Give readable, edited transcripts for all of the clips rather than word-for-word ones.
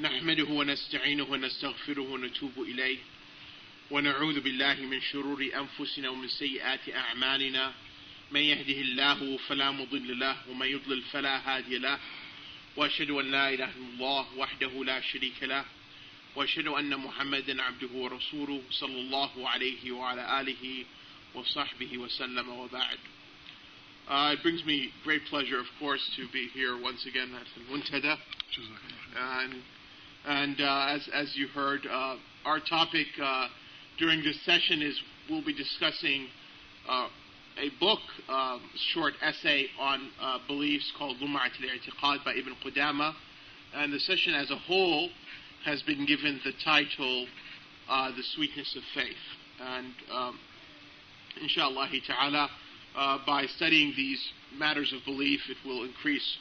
نحمده ونستعينه ونستغفره ونتوب إليه ونعوذ بالله من شرور أنفسنا ومن سيئات أعمالنا من يهده الله فلا مضل له ومن يضلل فلا هادي له وأشهد أن لا إله إلا الله وحده لا شريك له وأشهد أن محمدا عبده ورسوله صلى الله عليه وعلى آله وصحبه وسلم وبعد. It brings me great pleasure, of course, to be here once again at Al-Muntada. And as you heard, our topic during this session is we'll be discussing a book, short essay on beliefs called Lumatul I'tiqaad by Ibn Qudamah. And the session as a whole has been given the title, The Sweetness of Faith. And inshallah ta'ala, by studying these matters of belief, it will increase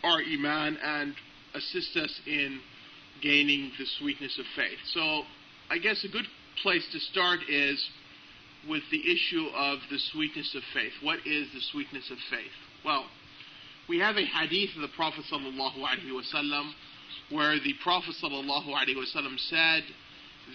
our iman and assist us in gaining the sweetness of faith. So I guess a good place to start is with the issue of the sweetness of faith. What is the sweetness of faith? Well, we have a hadith of the Prophet sallallahu alaihi wasallam where the Prophet sallallahu alaihi wasallam said,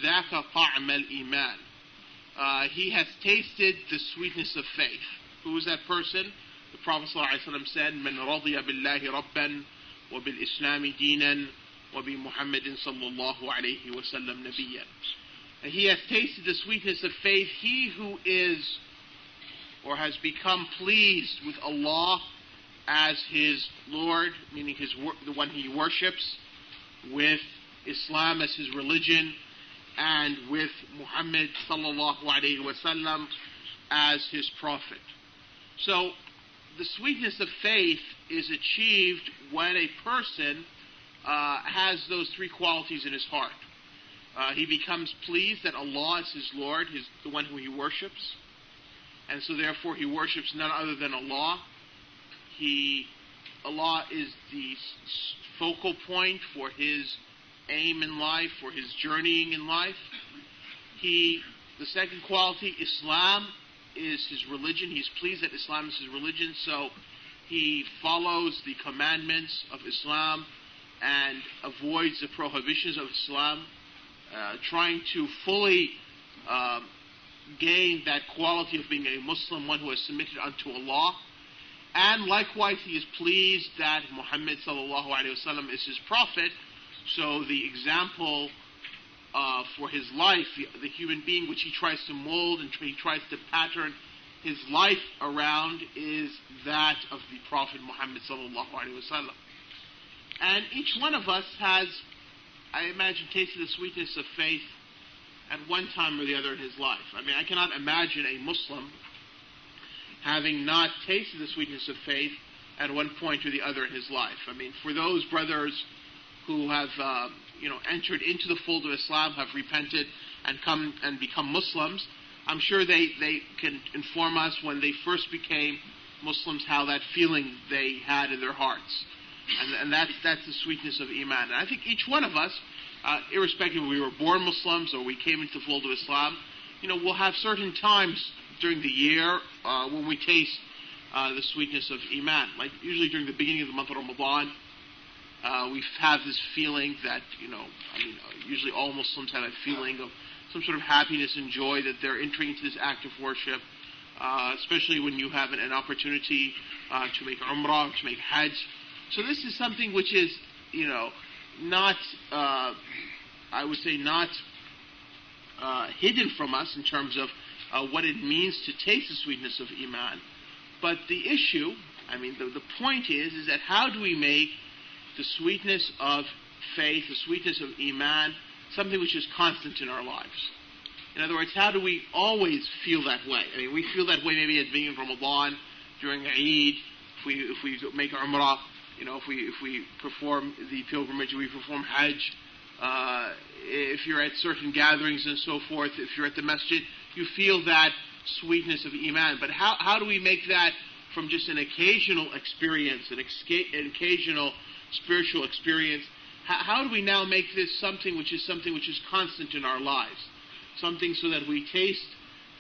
ذَاكَ طَعْمَ الْإِيمَانِ. He has tasted the sweetness of faith. Who is that person? The Prophet ﷺ said, مَنْ رَضِيَ بِاللَّهِ رَبًّا وَبِالْإِسْلَامِ دِينًا وَبِمُحَمَّدٍ صَلَّى اللَّهُ عَلَيْهِ وَسَلَّمْ نَبِيًّا. He has tasted the sweetness of faith. He who is or has become pleased with Allah as his Lord, meaning the one he worships, with Islam as his religion, and with Muhammad sallallahu alayhi wasallam as his prophet. So the sweetness of faith is achieved when a person has those three qualities in his heart. He becomes pleased that Allah is his Lord, the one who he worships, and so therefore he worships none other than Allah. Allah is the focal point for his aim in life, for his journeying in life. The second quality, Islam is his religion. He's pleased that Islam is his religion, so he follows the commandments of Islam and avoids the prohibitions of Islam, trying to fully gain that quality of being a Muslim, one who has submitted unto Allah. And likewise, he is pleased that Muhammad sallallahu alaihi wasallam is his prophet. So the example for his life, the human being which he tries to mold and he tries to pattern his life around, is that of the Prophet Muhammad sallallahu alaihi wasallam. And each one of us has, I imagine, tasted the sweetness of faith at one time or the other in his life. I mean, I cannot imagine a Muslim having not tasted the sweetness of faith at one point or the other in his life. I mean, for those brothers who have entered into the fold of Islam, have repented and come and become Muslims, I'm sure they can inform us when they first became Muslims how that feeling they had in their hearts. And that's the sweetness of Iman. And I think each one of us, irrespective of we were born Muslims or we came into the fold of Islam, we'll have certain times during the year when we taste the sweetness of Iman. Like usually during the beginning of the month of Ramadan, we have this feeling that, usually all Muslims have that feeling of some sort of happiness and joy that they're entering into this act of worship, especially when you have an opportunity to make Umrah, to make Hajj. So this is something which is, not, I would say not hidden from us in terms of what it means to taste the sweetness of Iman. But the issue, the point is that how do we make the sweetness of faith, the sweetness of Iman, something which is constant in our lives? In other words, how do we always feel that way? We feel that way maybe at the beginning of Ramadan, during Eid, if we make Umrah, if we perform the pilgrimage, we perform Hajj, if you're at certain gatherings and so forth, if you're at the masjid, you feel that sweetness of Iman. But how do we make that from just an occasional experience, an occasional spiritual experience? How do we now make this something which is constant in our lives? Something so that we taste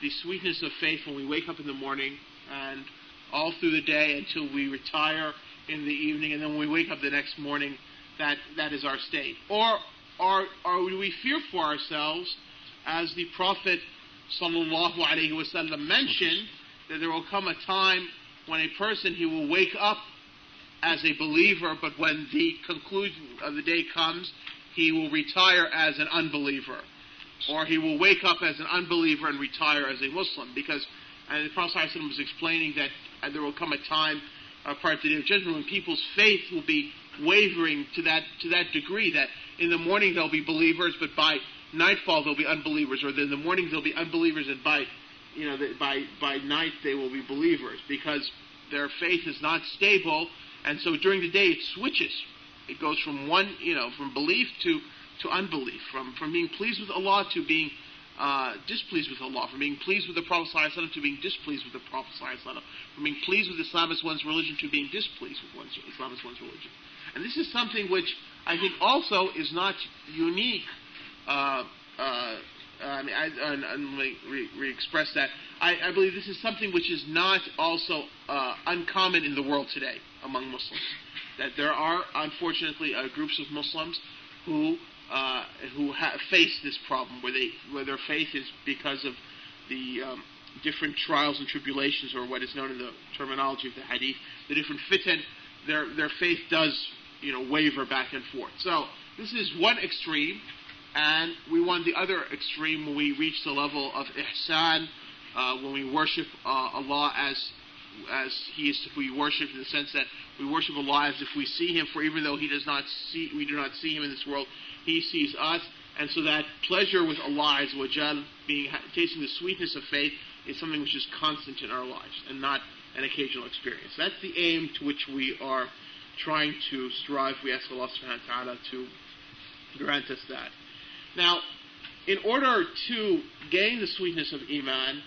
the sweetness of faith when we wake up in the morning and all through the day until we retire in the evening, and then when we wake up the next morning, that is our state. Or do we fear for ourselves, as the Prophet sallallahu alaihi wasallam mentioned, that there will come a time when a person, he will wake up as a believer, but when the conclusion of the day comes, he will retire as an unbeliever. Or he will wake up as an unbeliever and retire as a Muslim. Because the Prophet ﷺ was explaining that there will come a time prior to the Day of Judgment when people's faith will be wavering to that degree that in the morning they'll be believers, but by nightfall they'll be unbelievers, or in the morning they'll be unbelievers, and by night they will be believers, because their faith is not stable. And so during the day it switches. It goes from from belief to unbelief, from being pleased with Allah to being displeased with Allah, from being pleased with the Prophet ﷺ to being displeased with the Prophet ﷺ, from being pleased with Islam as one's religion to being displeased with Islam as one's religion. And this is something which I think also is not unique. Let me re-express that. I believe this is something which is not also uncommon in the world today among Muslims. That there are, unfortunately, groups of Muslims who face this problem, where their faith is, because of the different trials and tribulations, or what is known in the terminology of the hadith, the different fitan, their faith does waver back and forth. So this is one extreme, and we want the other extreme when we reach the level of ihsan, when we worship Allah as He is to be worshipped, in the sense that we worship Allah as if we see Him, for even though we do not see Him in this world, He sees us. And so that pleasure with Allah Azza wa Jal, tasting the sweetness of faith, is something which is constant in our lives and not an occasional experience. That's the aim to which we are trying to strive. We ask Allah subhanahu wa ta'ala to grant us that. Now, in order to gain the sweetness of Iman,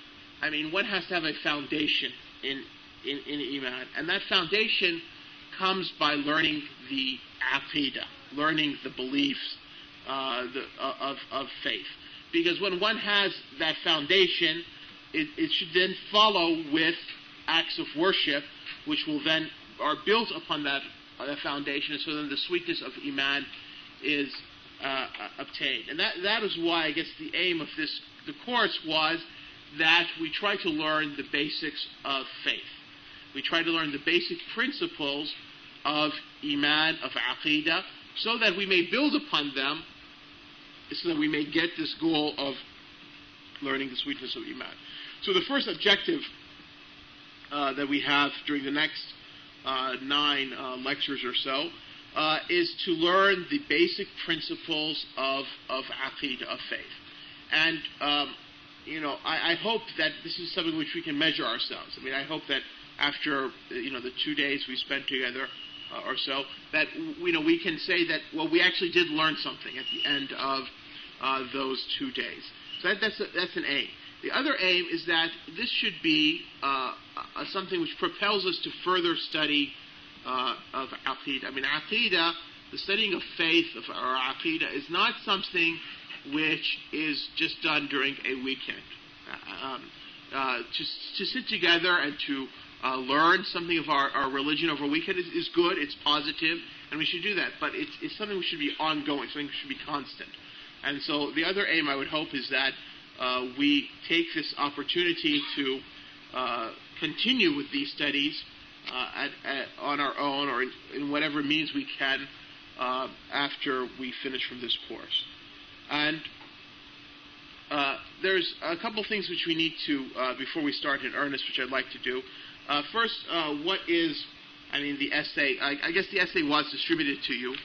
one has to have a foundation in Iman. And that foundation comes by learning the Aqidah, learning the beliefs of faith. Because when one has that foundation, it should then follow with acts of worship, which will then are built upon that foundation, so then the sweetness of Iman is obtained. And that is why, I guess, the aim of the course was that we try to learn the basics of faith. We try to learn the basic principles of Iman, of Aqidah, so that we may build upon them, so that we may get this goal of learning the sweetness of Iman. So the first objective that we have during the next 9 lectures or so is to learn the basic principles of Aqidah, of faith. And I hope that this is something which we can measure ourselves. I hope that after the 2 days we spent together or so, that we can say that, well, we actually did learn something at the end of those 2 days. So that's an aim. The other aim is that this should be something which propels us to further study of Aqidah. Aqidah, the studying of faith, of our Aqidah, is not something which is just done during a weekend. To sit together and to learn something of our religion over a weekend is good, it's positive, and we should do that. But it's something which should be ongoing, something which should be constant. And so the other aim, I would hope, is that we take this opportunity to continue with these studies on our own, or in whatever means we can after we finish from this course. And there's a couple things which we need to, before we start in earnest, which I'd like to do. First, what is, the essay? I guess the essay was distributed to you.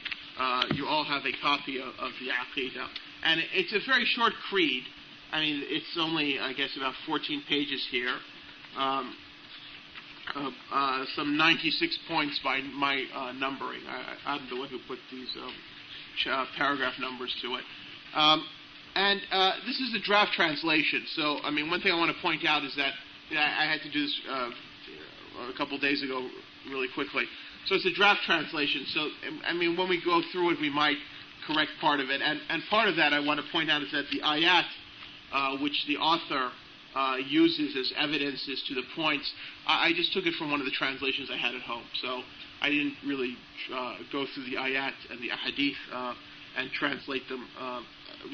You all have a copy of the Aqidah. And it's a very short creed. It's only, I guess, about 14 pages here. Some 96 points by my numbering. I'm the one who put these paragraph numbers to it. And this is a draft translation. So, one thing I want to point out is that I had to do this a couple days ago really quickly. So it's a draft translation. So, when we go through it, we might correct part of it. And part of that I want to point out is that the ayat, which the author uses as evidences to the points, I just took it from one of the translations I had at home. So I didn't really go through the ayat and the ahadith and translate them,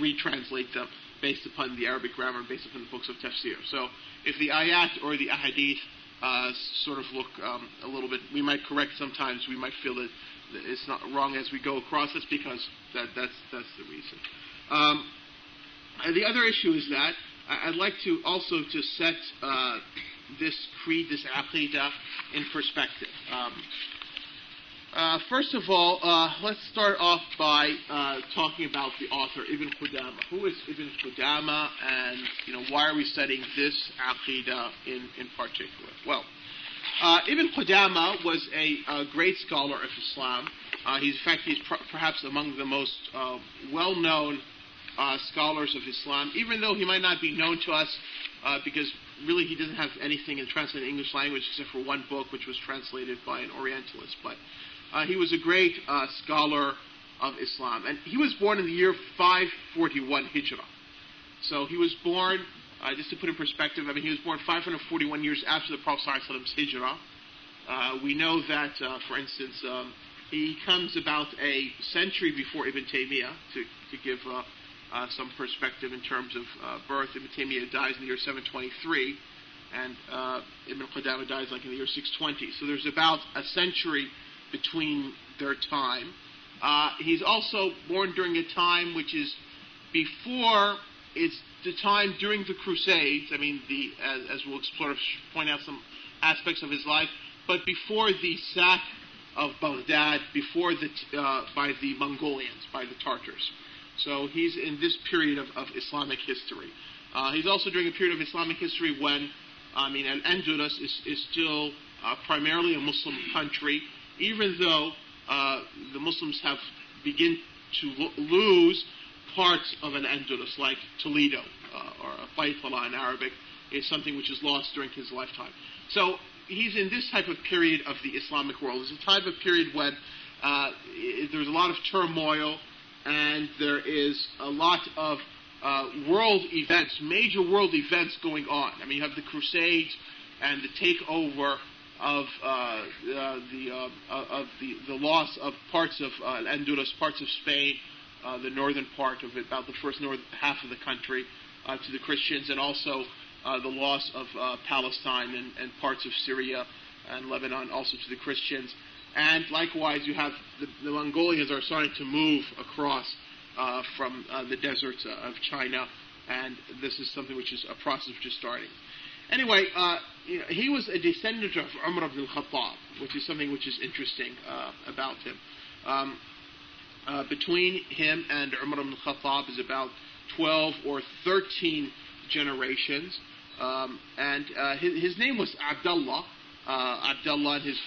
retranslate them based upon the Arabic grammar, based upon the books of tafsir. So if the ayat or the ahadith sort of look a little bit, we might correct sometimes, we might feel that it's not wrong as we go across. That's because that's the reason. And the other issue is that I'd like to also to set this creed, this aqidah, in perspective. First of all, let's start off by talking about the author, Ibn Qudamah. Who is Ibn Qudamah, and why are we studying this aqidah in particular? Well, Ibn Qudamah was a great scholar of Islam. He's perhaps among the most well-known scholars of Islam, even though he might not be known to us because really he doesn't have anything in translated English language except for one book which was translated by an Orientalist. But he was a great scholar of Islam. And he was born in the year 541 Hijrah. So he was born, just to put in perspective, he was born 541 years after the Prophet ﷺ's Hijrah. We know that, for instance, he comes about a century before Ibn Taymiyyah, to give some perspective in terms of birth. Ibn Taymiyyah dies in the year 723, and Ibn Qudamah dies in the year 620. So there's about a century between their time. He's also born during a time which is before, it's the time during the Crusades. As we'll sort of point out some aspects of his life, but before the sack of Baghdad, by the Mongolians, by the Tartars. So he's in this period of Islamic history. He's also during a period of Islamic history when, Al-Andalus is still primarily a Muslim country, even though the Muslims have begun to lose parts of Al-Andalus, like Toledo, or Baytullah in Arabic, is something which is lost during his lifetime. So he's in this type of period of the Islamic world. It's a type of period when there's a lot of turmoil, and there is a lot of world events, major world events going on. You have the Crusades and the takeover of the loss of parts of Al-Andalus, parts of Spain, the northern part of it, about the first north half of the country, to the Christians, and also the loss of Palestine and parts of Syria and Lebanon also to the Christians. And likewise, you have the Mongolians are starting to move across from the deserts of China, and this is something which is a process which is starting. Anyway, he was a descendant of Umar ibn Khattab, which is something which is interesting about him. Between him and Umar ibn Khattab is about 12 or 13 generations, and his name was Abdullah. Abdullah and his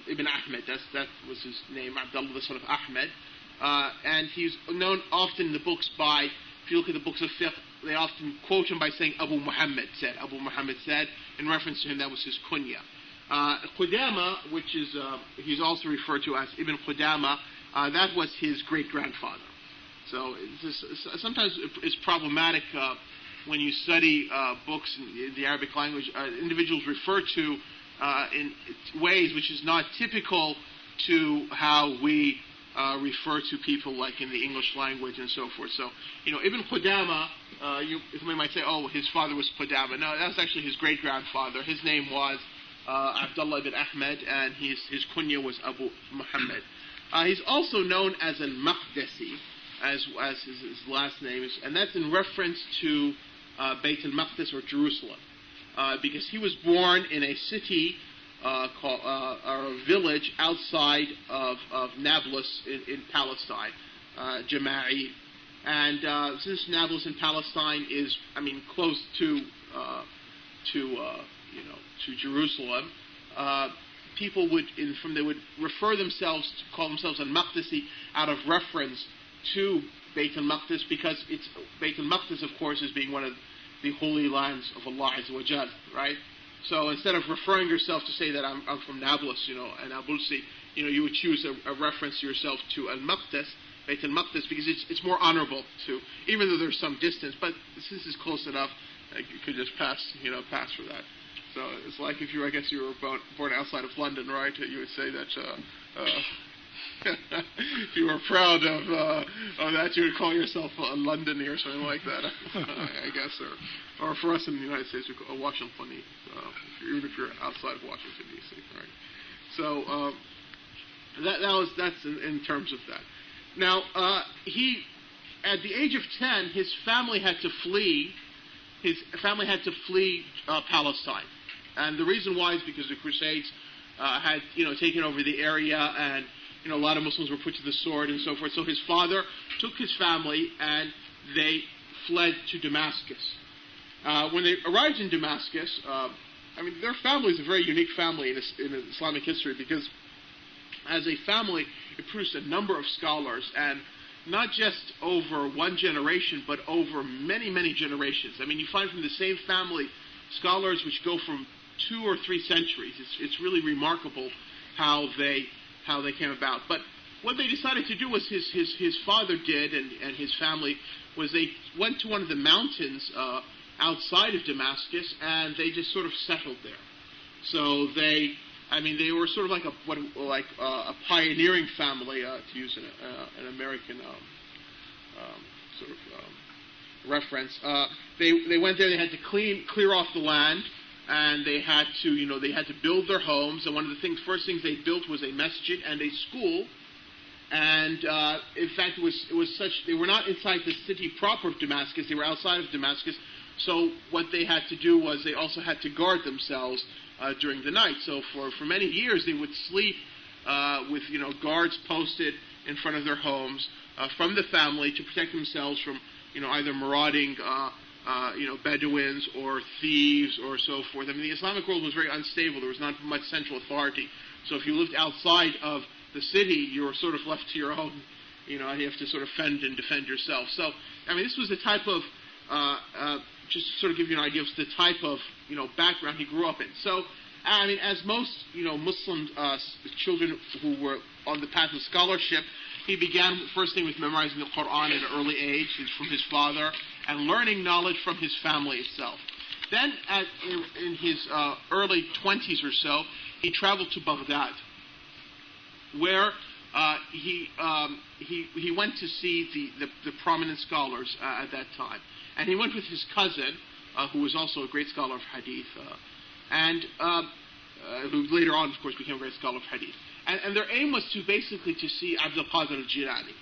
Ibn Ahmed, that was his name, Abdullah the son of Ahmed, and he's known often in the books by, if you look at the books of fiqh, they often quote him by saying Abu Muhammad said. Abu Muhammad said, in reference to him, that was his kunya. Qudamah, which is he's also referred to as Ibn Qudamah, that was his great-grandfather. So sometimes it's problematic when you study books in the Arabic language. Individuals refer to in ways which is not typical to how we refer to people like in the English language and so forth. So, Ibn Qudamah, somebody might say, oh, his father was Qudamah. No, that was actually his great-grandfather. His name was Abdullah ibn Ahmed, and his kunya was Abu Muhammad. He's also known as al-Maqdisi, as his last name is, and that's in reference to Bayt al-Maqdis, or Jerusalem, because he was born in a city called, or a village outside of Nablus in Palestine, Jama'i, and since Nablus in Palestine is, close to Jerusalem, people would refer themselves, call themselves al-Maqdisi out of reference to Bayt al-Maqdis, because Bayt al-Maqdis, of course, is being one of the holy lands of Allah Azza wa Jal, right? So instead of referring yourself to say that I'm from Nablus, and Abulsi, you would choose a reference to yourself to al-Maqdis, Bayt al-Maqdis, because it's more honorable to, even though there's some distance, but since it's close enough, you could just pass for that. So it's like if you, I guess, you were born outside of London, right? You would say that if you were proud of that, you would call yourself a Londony or something like that, I guess. Or for us in the United States, we call a Washingtoni, even if you're outside of Washington, D.C., right? So that's in terms of that. Now, at the age of 10, his family had to flee. His family had to flee Palestine, and the reason why is because the Crusades had taken over the area, and a lot of Muslims were put to the sword and so forth. So his father took his family and they fled to Damascus. When they arrived in Damascus, their family is a very unique family in Islamic history, because as a family, it produced a number of scholars, and not just over one generation, but over many, many generations. You find from the same family scholars which go from 2 or 3 centuries. It's really remarkable how they came about. But what they decided to do was his father did, and his family, was they went to one of the mountains outside of Damascus, and they just sort of settled there. So they were sort of like a pioneering family, to use an American sort of reference. They went there. They had to clear off the land, and they had to build their homes. And one of the first things they built was a masjid and a school. And in fact, it was such, they were not inside the city proper of Damascus. They were outside of Damascus. So what they had to do was they also had to guard themselves during the night. So for many years they would sleep with guards posted in front of their homes from the family to protect themselves from either marauding Bedouins or thieves or so forth. The Islamic world was very unstable. There was not much central authority. So if you lived outside of the city, you were sort of left to your own. And you have to sort of fend and defend yourself. So this was the type of just to sort of give you an idea of the type of background he grew up in. So as most Muslim children who were on the path of scholarship, he began first thing with memorizing the Quran at an early age from his father, and learning knowledge from his family itself. Then in his early 20s or so, he traveled to Baghdad, where he went to see the prominent scholars at that time. And he went with his cousin, who was also a great scholar of hadith, and who later on, of course, became a great scholar of hadith. And their aim was to basically to see Abdul Qadir al-Jilani,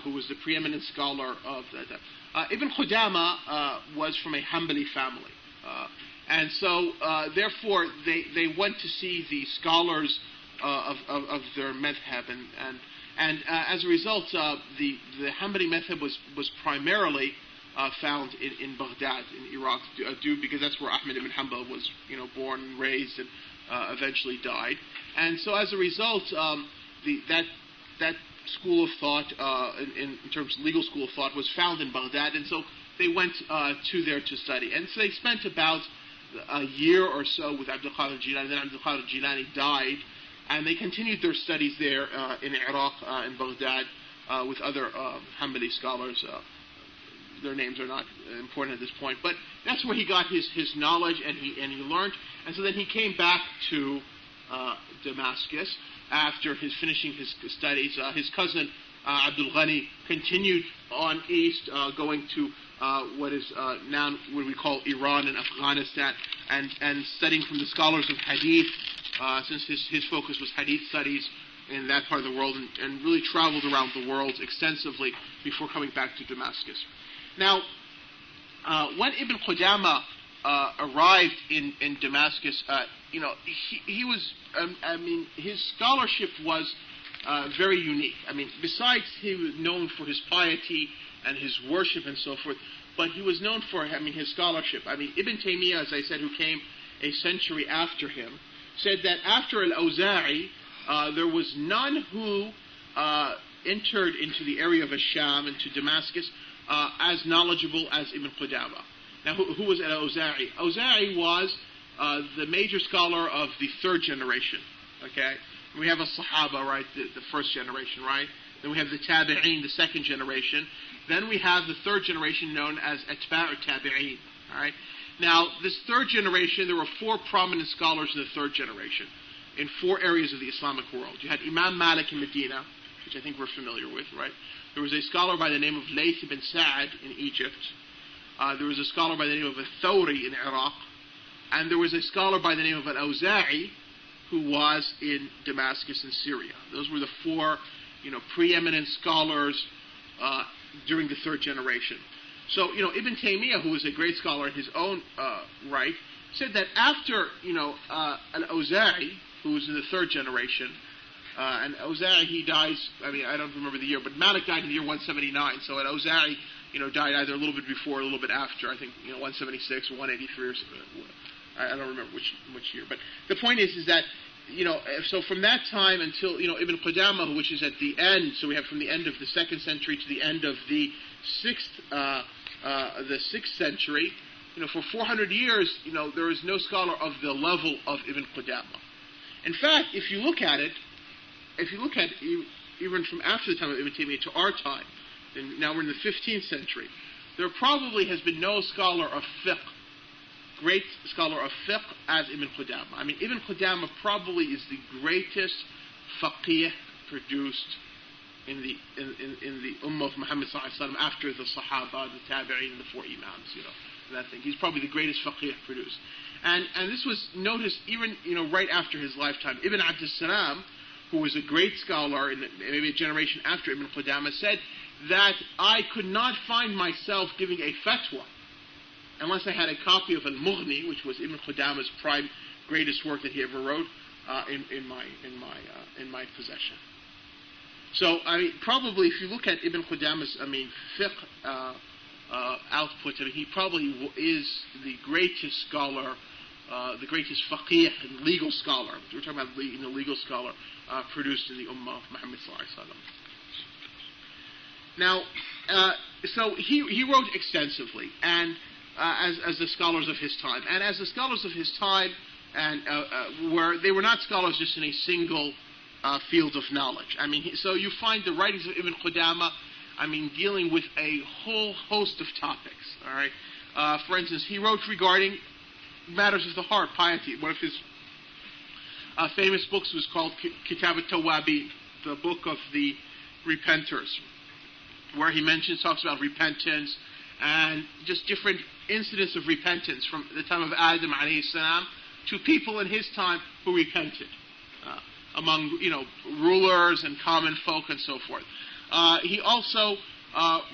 who was the preeminent scholar of that time. Ibn Qudamah was from a Hanbali family. And so, therefore, they went to see the scholars of their madhab. And as a result, the Hanbali madhab was primarily found in Baghdad, in Iraq, because that's where Ahmad ibn Hanbal was born and raised and eventually died. And so as a result, that school of thought, in terms of legal school of thought, was found in Baghdad, and so they went to there to study. And so they spent about a year or so with Abdul Qadir al-Jilani. Then Abdul Qadir al-Jilani died, and they continued their studies there in Iraq, in Baghdad, with other Hanbali scholars. Their names are not important at this point, but that's where he got his knowledge, and he learned. And so then he came back to Damascus after finishing his studies. His cousin Abdul Ghani continued on east, going to what is now what we call Iran and Afghanistan, and studying from the scholars of hadith, since his focus was hadith studies in that part of the world, and really traveled around the world extensively before coming back to Damascus. Now, when Ibn Qudamah arrived in Damascus, he was, his scholarship was very unique. Besides he was known for his piety and his worship and so forth, but he was known for, his scholarship. Ibn Taymiyyah, as I said, who came a century after him, said that after al-Awza'i, there was none who entered into the area of Asham, into Damascus, as knowledgeable as Ibn Qudamah. Now, who was al-Awza'i? Awza'i was the major scholar of the third generation. Okay, we have a Sahaba, right, the first generation, right? Then we have the Tabi'een, the second generation. Then we have the third generation known as Atba'u Tabi'een. All right, Now, this third generation, there were four prominent scholars in the third generation in four areas of the Islamic world. You had Imam Malik in Medina, which I think we're familiar with, right? There was a scholar by the name of Layth ibn Sa'ad in Egypt. There was a scholar by the name of Al-Thawri in Iraq. And there was a scholar by the name of Al-Awza'i who was in Damascus in Syria. Those were the four, preeminent scholars during the third generation. So, Ibn Taymiyyah, who was a great scholar in his own right, said that after, Al-Awza'i, who was in the third generation, and Awza'i, he dies, I don't remember the year, but Malik died in the year 179, so Al-Awza'i, died either a little bit before or a little bit after, I think, 176 or 183 or something. I don't remember which year. But the point is that, so from that time until, Ibn Qudamah, which is at the end, so we have from the end of the 2nd century to the end of the 6th century, for 400 years, there is no scholar of the level of Ibn Qudamah. In fact, if you look at even from after the time of Ibn Taymiyyah to our time, and now we're in the 15th century, there probably has been no scholar of fiqh, great scholar of fiqh, as Ibn Qudamah. Ibn Qudamah probably is the greatest faqih produced in the Ummah of Muhammad sallallahu alaihi wasallam after the Sahaba, the Tabi'in, and the four Imams. That thing. He's probably the greatest faqih produced, and this was noticed even right after his lifetime. Ibn Abd Salam, who was a great scholar in maybe a generation after Ibn Qudamah, said that I could not find myself giving a fatwa unless I had a copy of al-Mughni, which was Ibn Qudamah's prime greatest work that he ever wrote, in my possession. So probably if you look at Ibn Qudamah's fiqh output, he probably is the greatest scholar, the greatest faqih and legal scholar. We're talking about legal scholar produced in the Ummah of Muhammad sallallahu alaihi wasallam. Now, so he wrote extensively, and as the scholars of his time, and as the scholars of his time, and they were not scholars just in a single field of knowledge. So you find the writings of Ibn Qudamah, dealing with a whole host of topics. All right. For instance, he wrote regarding matters of the heart, piety. One of his famous books was called Kitab al-Tawwabin, the book of the repenters, where he talks about repentance and just different incidents of repentance from the time of Adam alayhi salam to people in his time who repented, among rulers and common folk and so forth. He also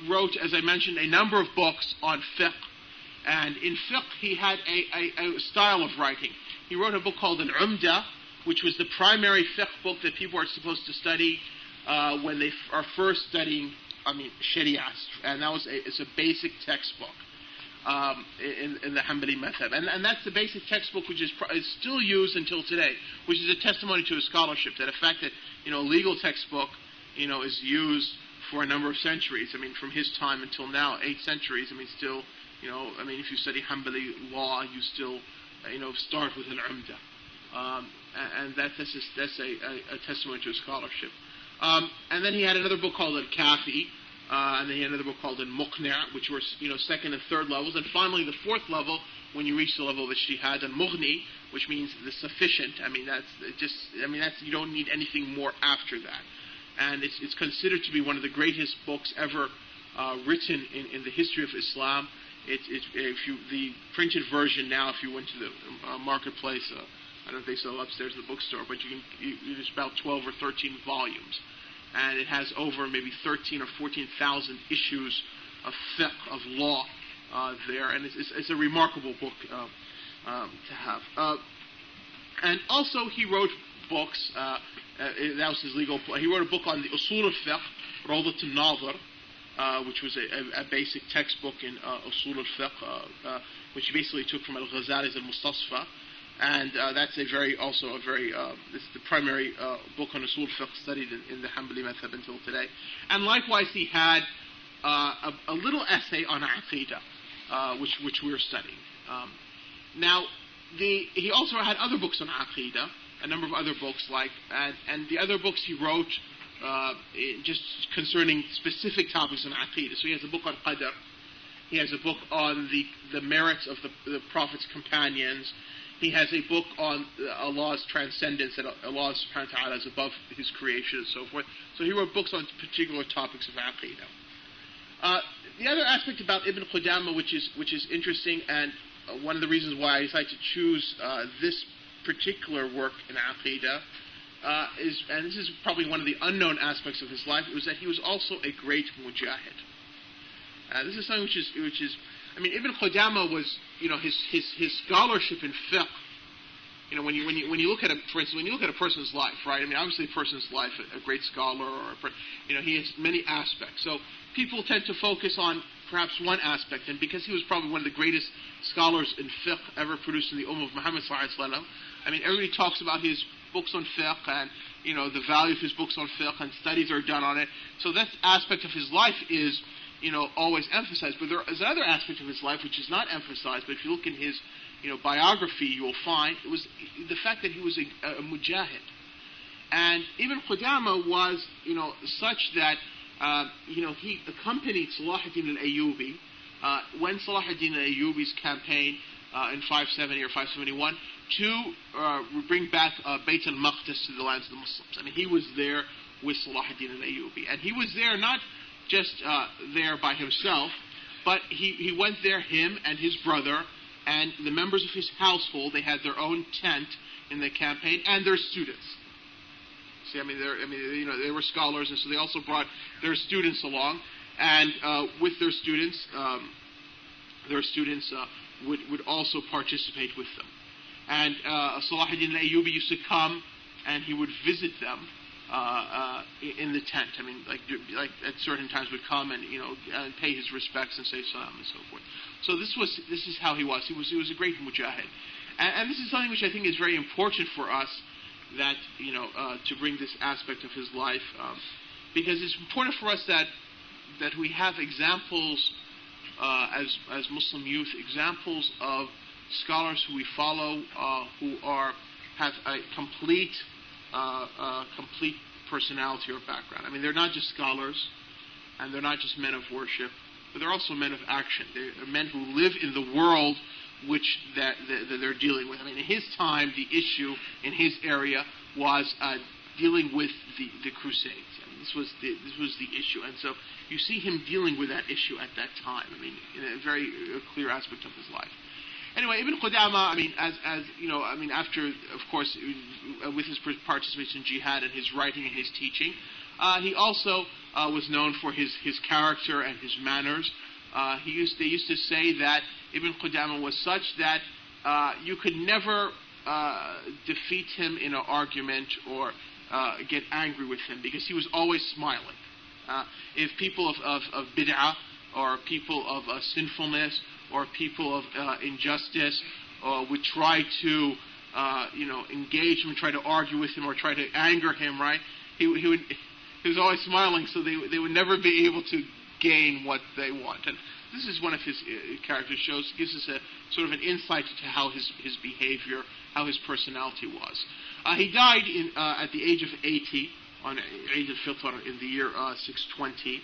wrote, as I mentioned, a number of books on fiqh, and in fiqh he had a style of writing. He wrote a book called Al-Umdah, which was the primary fiqh book that people are supposed to study when they are first studying Sharia, and it's a basic textbook in the Hanbali method, and that's the basic textbook which is still used until today, which is a testimony to his scholarship, that the fact that a legal textbook is used for a number of centuries. From his time until now, 8 centuries. Still, if you study Hanbali law, you still start with an Umdah, and that's a testimony to his scholarship. And then he had another book called Al-Kafi, and then he had another book called Al-Muqni', which were second and third levels, and finally the fourth level, when you reach the level of Ijtihad, Al-Mughni, which means the sufficient. You don't need anything more after that, and it's considered to be one of the greatest books ever written in the history of Islam. The printed version now, if you went to the marketplace, I don't know if they sell upstairs at the bookstore, but it's about 12 or 13 volumes. And it has over maybe 13 or 14,000 issues of fiqh, of law there. And it's a remarkable book to have. And also he wrote books, that was his legal, he wrote a book on the Usul al-Fiqh, Rawdat al-Nadhr, which was a basic textbook in Usul al-Fiqh, which he basically took from Al-Ghazali's Al-Mustasfa. And that's this is the primary book on Usul Fiqh studied in the Hanbali Madhab until today. And likewise, he had a little essay on Aqidah, which we're studying. He also had other books on Aqidah, a number of other books, and the other books he wrote just concerning specific topics on Aqidah. So he has a book on Qadr, He has a book on the merits of the Prophet's companions. He has a book on Allah's transcendence, that Allah subhanahu wa ta'ala is above His creation and so forth. So he wrote books on particular topics of Aqidah. The other aspect about Ibn Qudamah, which is interesting, and one of the reasons why I decided to choose this particular work in Aqidah, and this is probably one of the unknown aspects of his life, was that he was also a great mujahid. This is something which is, I mean, Ibn Qudamah was, his scholarship in fiqh. When you look at for instance, when you look at a person's life, right? I mean, obviously a person's life, a great scholar, or he has many aspects. So people tend to focus on perhaps one aspect, and because he was probably one of the greatest scholars in fiqh ever produced in the Ummah of Muhammad sallallahu alaihi wasallam, I mean, everybody talks about his books on fiqh and the value of his books on fiqh, and studies are done on it. So that aspect of his life is always emphasized. But there is another aspect of his life which is not emphasized. But if you look in his biography, you will find it was the fact that he was a mujahid. And Ibn Qudamah was such that he accompanied Salahuddin al-Ayyubi when Salahuddin al-Ayyubi's campaign in 570 or 571 to bring back Bayt al-Maqdis to the lands of the Muslims. I mean, he was there with Salahuddin al-Ayyubi, and he was there not just there by himself, but he went there, him and his brother and the members of his household. They had their own tent in the campaign, and their students. See, they were scholars, and so they also brought their students along, and with their students would also participate with them. And Salahuddin al-Ayyubi used to come, and he would visit them in the tent. I mean, like at certain times would come and and pay his respects and say salam and so forth. So this is how he was. He was a great mujahid, and this is something which I think is very important for us, that to bring this aspect of his life, because it's important for us that we have examples as Muslim youth, examples of scholars who we follow who have a complete personality or background. I mean, they're not just scholars, and they're not just men of worship, but they're also men of action. They're men who live in the world which that they're dealing with. I mean, in his time, the issue in his area was dealing with the Crusades. I mean, this was the issue, and so you see him dealing with that issue at that time. I mean, in a very clear aspect of his life. Anyway, Ibn Qudamah, I mean, after, of course, with his participation in jihad and his writing and his teaching, he also was known for his character and his manners. They used to say that Ibn Qudamah was such that you could never defeat him in an argument or get angry with him, because he was always smiling. If people of bid'ah or people of sinfulness or people of injustice would try to engage him and try to argue with him or try to anger him, right? He was always smiling, so they would never be able to gain what they want. And this is one of his character shows. Gives us a sort of an insight into how his behavior, how his personality was. He died at the age of 80 on Eid al-Fitr in the year 620,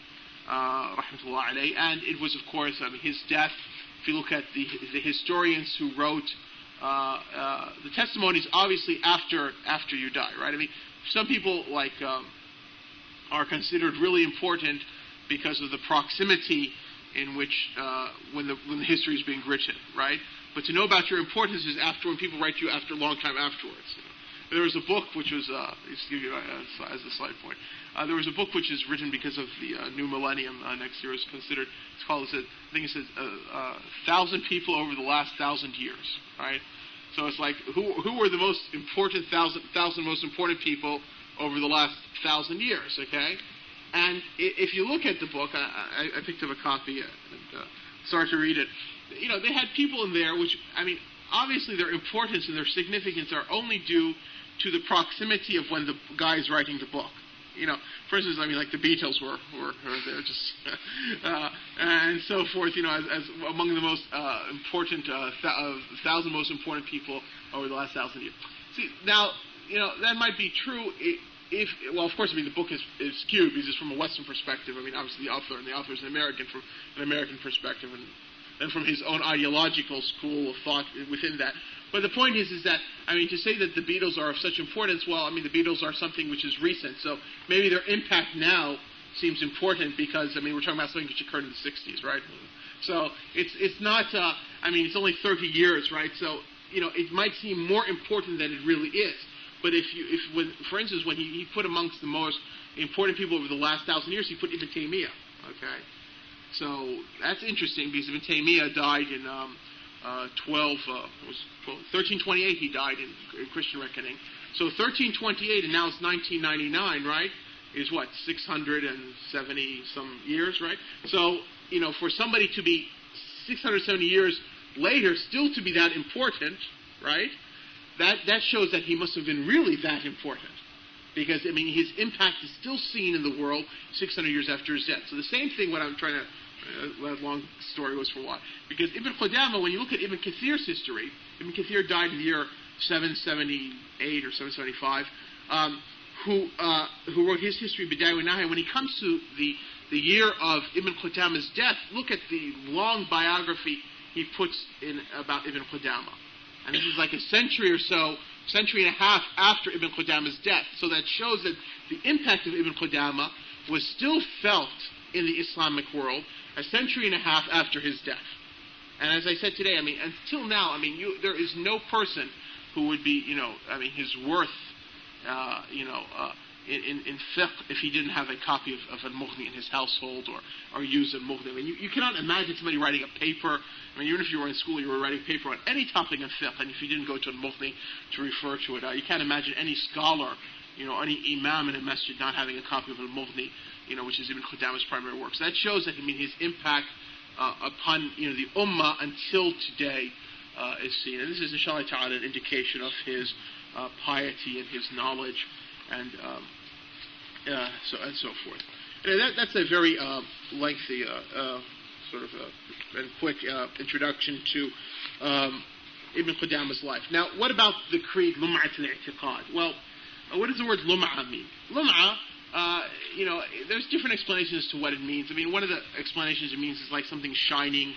rahmatullah alayh. And it was, of course, his death. If you look at the historians who wrote the testimonies, obviously after you die, right? I mean, some people are considered really important because of the proximity in which when the history is being written, right? But to know about your importance is when people write to you after a long time afterwards. There was a book which was, just to give you as a side point, there was a book which is written because of the new millennium next year. Is considered, it's called, I think it says 1,000 people over the last 1,000 years, right? So it's like, who were the most important 1,000 most important people over the last 1,000 years, okay? And if you look at the book, I picked up a copy and started to read it. They had people in there which, obviously their importance and their significance are only due to the proximity of when the guy is writing the book. For instance, like the Beatles were there, just and so forth. As among the most important 1,000 most important people over the last 1,000 years. See, now that might be true well, of course, I mean, the book is skewed because it's from a Western perspective. I mean, obviously the author is an American from an American perspective, and from his own ideological school of thought within that. But the point is that, I mean, to say that the Beatles are of such importance, well, I mean, the Beatles are something which is recent, so maybe their impact now seems important because, I mean, we're talking about something which occurred in the 60s, right? So it's not, I mean, it's only 30 years, right? So, you know, it might seem more important than it really is. But for instance, when he put amongst the most important people over the last 1,000 years, he put Ibn Taymiyyah, okay? So that's interesting because Ibn Taymiyyah died in 1328. He died in Christian reckoning. So 1328, and now it's 1999, right? Is what, 670 some years, right? So, you know, for somebody to be 670 years later still to be that important, right? That shows that he must have been really that important. Because, I mean, his impact is still seen in the world 600 years after his death. So the same thing, what I'm trying to, that long story was for what? Because Ibn Qudamah, when you look at Ibn Kathir's history, Ibn Kathir died in the year 778 or 775, who wrote his history, Bidayah wa Nihaya. When he comes to the year of Ibn Qudamah's death, look at the long biography he puts in about Ibn Qudamah. And this is like a century or so, century and a half after Ibn Qudamah's death. So that shows that the impact of Ibn Qudamah was still felt in the Islamic world a century and a half after his death. And as I said today, I mean, until now, I mean, there is no person who would be, you know, I mean, his worth, in fiqh, if he didn't have a copy of al-Mughni in his household or use al-Mughni. I mean, you cannot imagine somebody writing a paper. I mean, even if you were in school, you were writing a paper on any topic in fiqh, and if you didn't go to al-Mughni to refer to it, you can't imagine any scholar, you know, any imam in a masjid not having a copy of al-Mughni, you know, which is Ibn Qudamah's primary work. So that shows that, I mean, his impact upon, you know, the ummah until today is seen. And this is, inshallah ta'ala, an indication of his piety and his knowledge and so forth. And that's a very lengthy sort of and quick introduction to Ibn Qudamah's life. Now, what about the creed, Lumatul I'tiqaad? Well, what does the word Lum'a mean? Lum'a, you know, there's different explanations as to what it means. I mean, one of the explanations it means is like something shining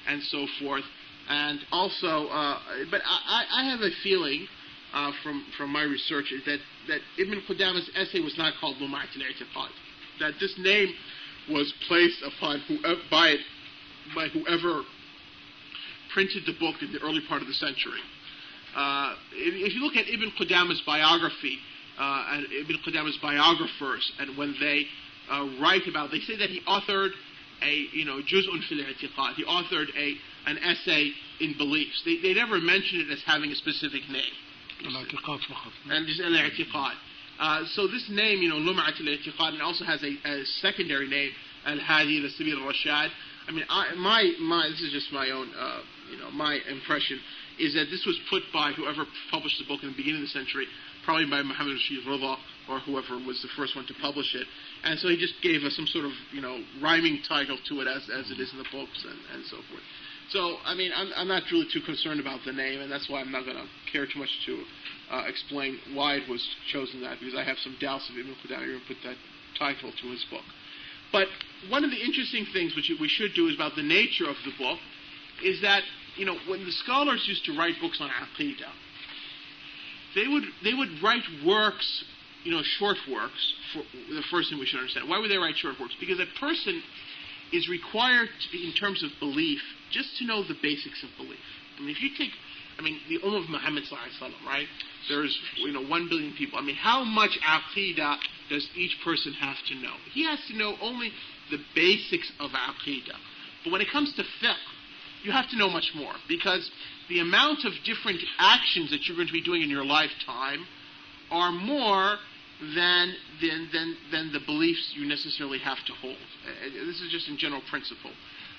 and so forth. And also, but I have a feeling from my research is that Ibn Qudamah's essay was not called Lumatul I'tiqaad. That this name was placed upon by whoever printed the book in the early part of the century. If you look at Ibn Qudamah's biography and Ibn Qudamah's biographers, and when they write about, they say that he authored a, you know, Juz'un fil I'tiqaad. He authored an essay in beliefs. They never mention it as having a specific name. And just al-i'tiqad. So this name, you know, Lumatul I'tiqaad, and also has a secondary name, al-Hadi, al-Sabil al-Rashad. I mean, my this is just my own, you know, my impression is that this was put by whoever published the book in the beginning of the century, probably by Muhammad Rashid Rida or whoever was the first one to publish it. And so he just gave us some sort of, you know, rhyming title to it as it is in the books and so forth. So, I mean, I'm not really too concerned about the name, and that's why I'm not going to care too much to explain why it was chosen that, because I have some doubts if Ibn Qudamah even put that title to his book. But one of the interesting things which we should do is about the nature of the book is that, you know, when the scholars used to write books on Aqidah, they would write works, you know, short works. For the first thing we should understand, why would they write short works? Because a person is required to, in terms of belief, just to know the basics of belief. I mean, if you take, I mean, the Ummah of Muhammad sallallahu alaihi wasallam, right? There's, you know, 1 billion people. I mean, how much Aqidah does each person have to know? He has to know only the basics of Aqidah. But when it comes to fiqh, you have to know much more, because the amount of different actions that you're going to be doing in your lifetime are more than the beliefs you necessarily have to hold. This is just in general principle.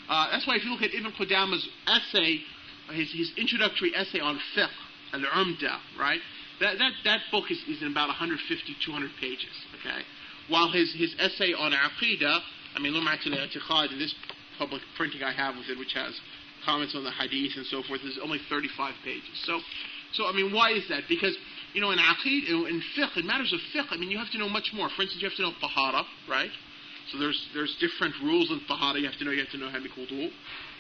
That's why if you look at Ibn Qudamah's essay, his introductory essay on fiqh, al-Umda, right? That book is in about 150, 200 pages, okay? While his essay on Aqidah, I mean, Lumatul I'tiqaad, in this public printing I have with it, which has comments on the hadith and so forth, is only 35 pages. So I mean, why is that? Because in aqid, in fiqh, in matters of fiqh, I mean, you have to know much more. For instance, you have to know tahara, right? So there's different rules in tahara. You have to know how to make wudu. You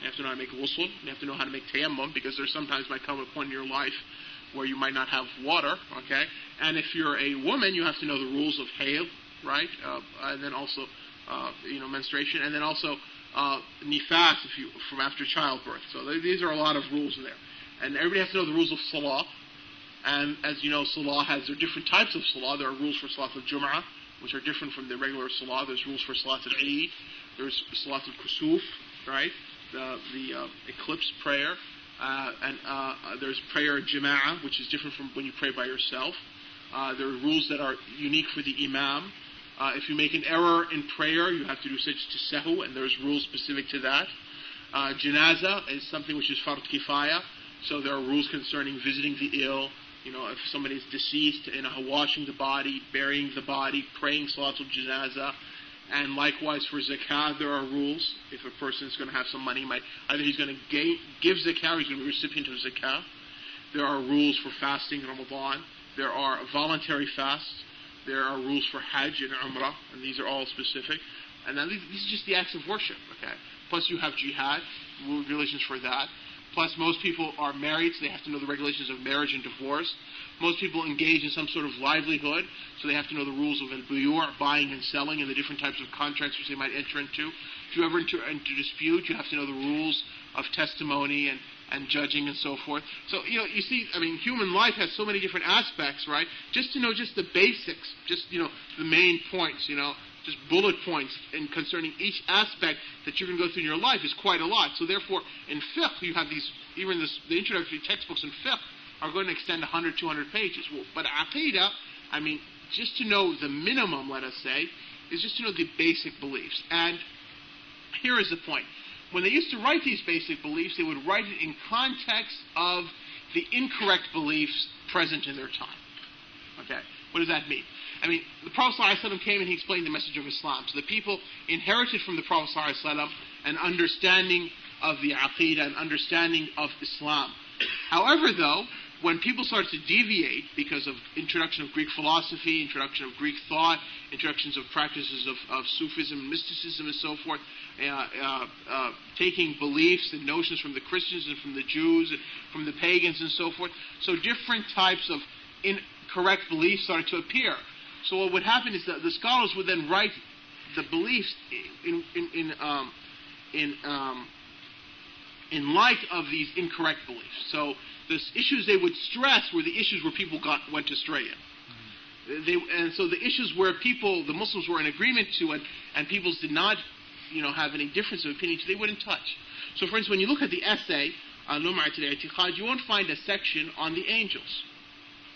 have to know how to make ghusl. You have to know how to make tayammum, because there sometimes might come a point in your life where you might not have water, okay? And if you're a woman, you have to know the rules of hayd, right? And then also, menstruation, and then also nifas from after childbirth. So these are a lot of rules in there. And everybody has to know the rules of salah. And as you know, salah there are different types of salah. There are rules for salat al-Jum'ah, which are different from the regular salah. There's rules for salat al-Eid. There's salat al-Kusuf, right? The eclipse prayer. And there's prayer jama'ah, which is different from when you pray by yourself. There are rules that are unique for the imam. If you make an error in prayer, you have to do such to sahu, and there's rules specific to that. Janaza is something which is fard kifaya, so there are rules concerning visiting the ill. If somebody is deceased, washing the body, burying the body, praying salatul janaza. And likewise for zakah, there are rules. If a person is going to have some money, either he's going to give zakah or he's going to be a recipient of zakah. There are rules for fasting in Ramadan. There are voluntary fasts. There are rules for Hajj and Umrah, and these are all specific. And then these are just the acts of worship, okay? Plus you have jihad, regulations for that. Plus most people are married, so they have to know the regulations of marriage and divorce. Most people engage in some sort of livelihood, so they have to know the rules of al-buyu', buying and selling, and the different types of contracts which they might enter into. If you ever enter into dispute, you have to know the rules of testimony and judging and so forth. So, you see, I mean, human life has so many different aspects, right? Just to know just the basics, just, the main points, just bullet points and concerning each aspect that you're going to go through in your life is quite a lot. So therefore, in fiqh, you have these, even the introductory textbooks in fiqh are going to extend 100, 200 pages. Well, but aqidah, I mean, just to know the minimum, let us say, is just to know the basic beliefs. And here is the point. When they used to write these basic beliefs, they would write it in context of the incorrect beliefs present in their time. Okay? What does that mean? I mean, the Prophet ﷺ came and he explained the message of Islam. So the people inherited from the Prophet ﷺ an understanding of the Aqidah, an understanding of Islam. However, though, when people started to deviate because of introduction of Greek philosophy, introduction of Greek thought, introductions of practices of Sufism, mysticism, and so forth, taking beliefs and notions from the Christians and from the Jews and from the pagans and so forth, so different types of incorrect beliefs started to appear. So what would happen is that the scholars would then write the beliefs in light of these incorrect beliefs. So the issues they would stress were the issues where people went astray in. And so the issues where the Muslims were in agreement to and people did not, have any difference of opinion to, they wouldn't touch. So for instance, when you look at the essay on Lumatul I'tiqaad, you won't find a section on the angels.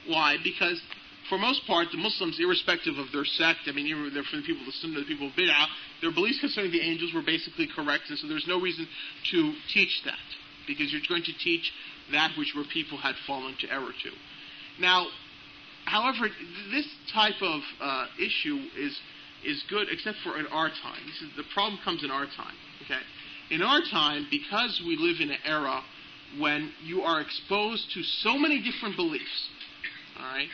Why? Because for most part, the Muslims, irrespective of their sect, I mean, they're from the people of the Sunnah, the people of Bid'ah, their beliefs concerning the angels were basically correct, and so there's no reason to teach that, because you're going to teach that which where people had fallen to error to. Now, however, this type of issue is good, except for in our time. The problem comes in our time. Okay, in our time, because we live in an era when you are exposed to so many different beliefs. All right.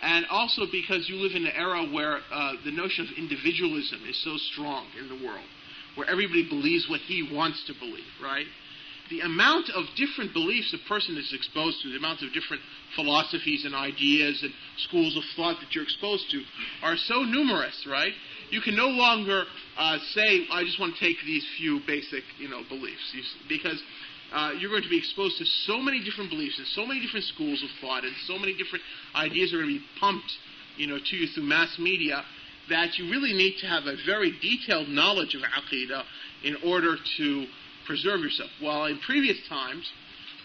And also because you live in an era where the notion of individualism is so strong in the world, where everybody believes what he wants to believe, right? The amount of different beliefs a person is exposed to, the amount of different philosophies and ideas and schools of thought that you're exposed to are so numerous, right? You can no longer say, I just want to take these few basic, beliefs, because you're going to be exposed to so many different beliefs and so many different schools of thought, and so many different ideas are going to be pumped, to you through mass media, that you really need to have a very detailed knowledge of Aqidah in order to preserve yourself. While in previous times,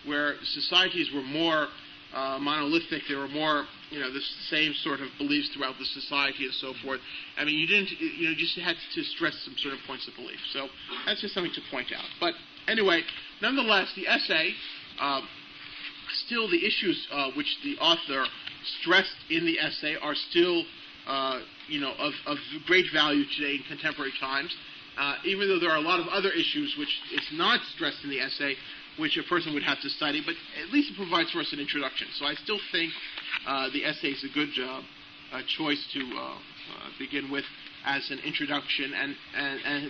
where societies were more monolithic, there were more, the same sort of beliefs throughout the society and so forth. I mean, you didn't, just had to stress some sort of points of belief. So that's just something to point out. But anyway, nonetheless, the essay, still the issues which the author stressed in the essay are still, of great value today in contemporary times. even though there are a lot of other issues which is not stressed in the essay, which a person would have to study, but at least it provides for us an introduction. So I still think the essay is a good choice to begin with as an introduction, and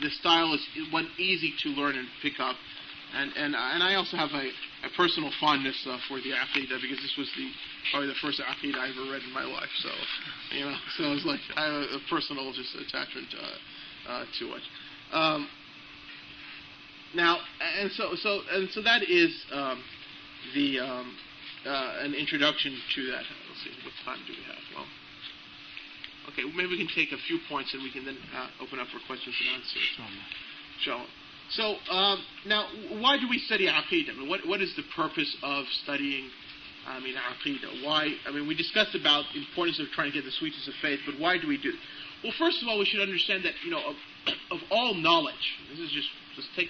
the style is one easy to learn and pick up. And I also have a personal fondness for the Aqidah, because this was probably the first Aqidah I ever read in my life. So, so it was like I have a personal just attachment to it. Now, so that is an introduction to that. Let's see, what time do we have? Well, okay, maybe we can take a few points and we can then open up for questions and answers. Inshallah. So now, why do we study Aqidah? I mean, what is the purpose of studying Aqidah? Why? I mean, we discussed about the importance of trying to get the sweetness of faith, but why do we do it? Well, first of all, we should understand that of all knowledge, this is just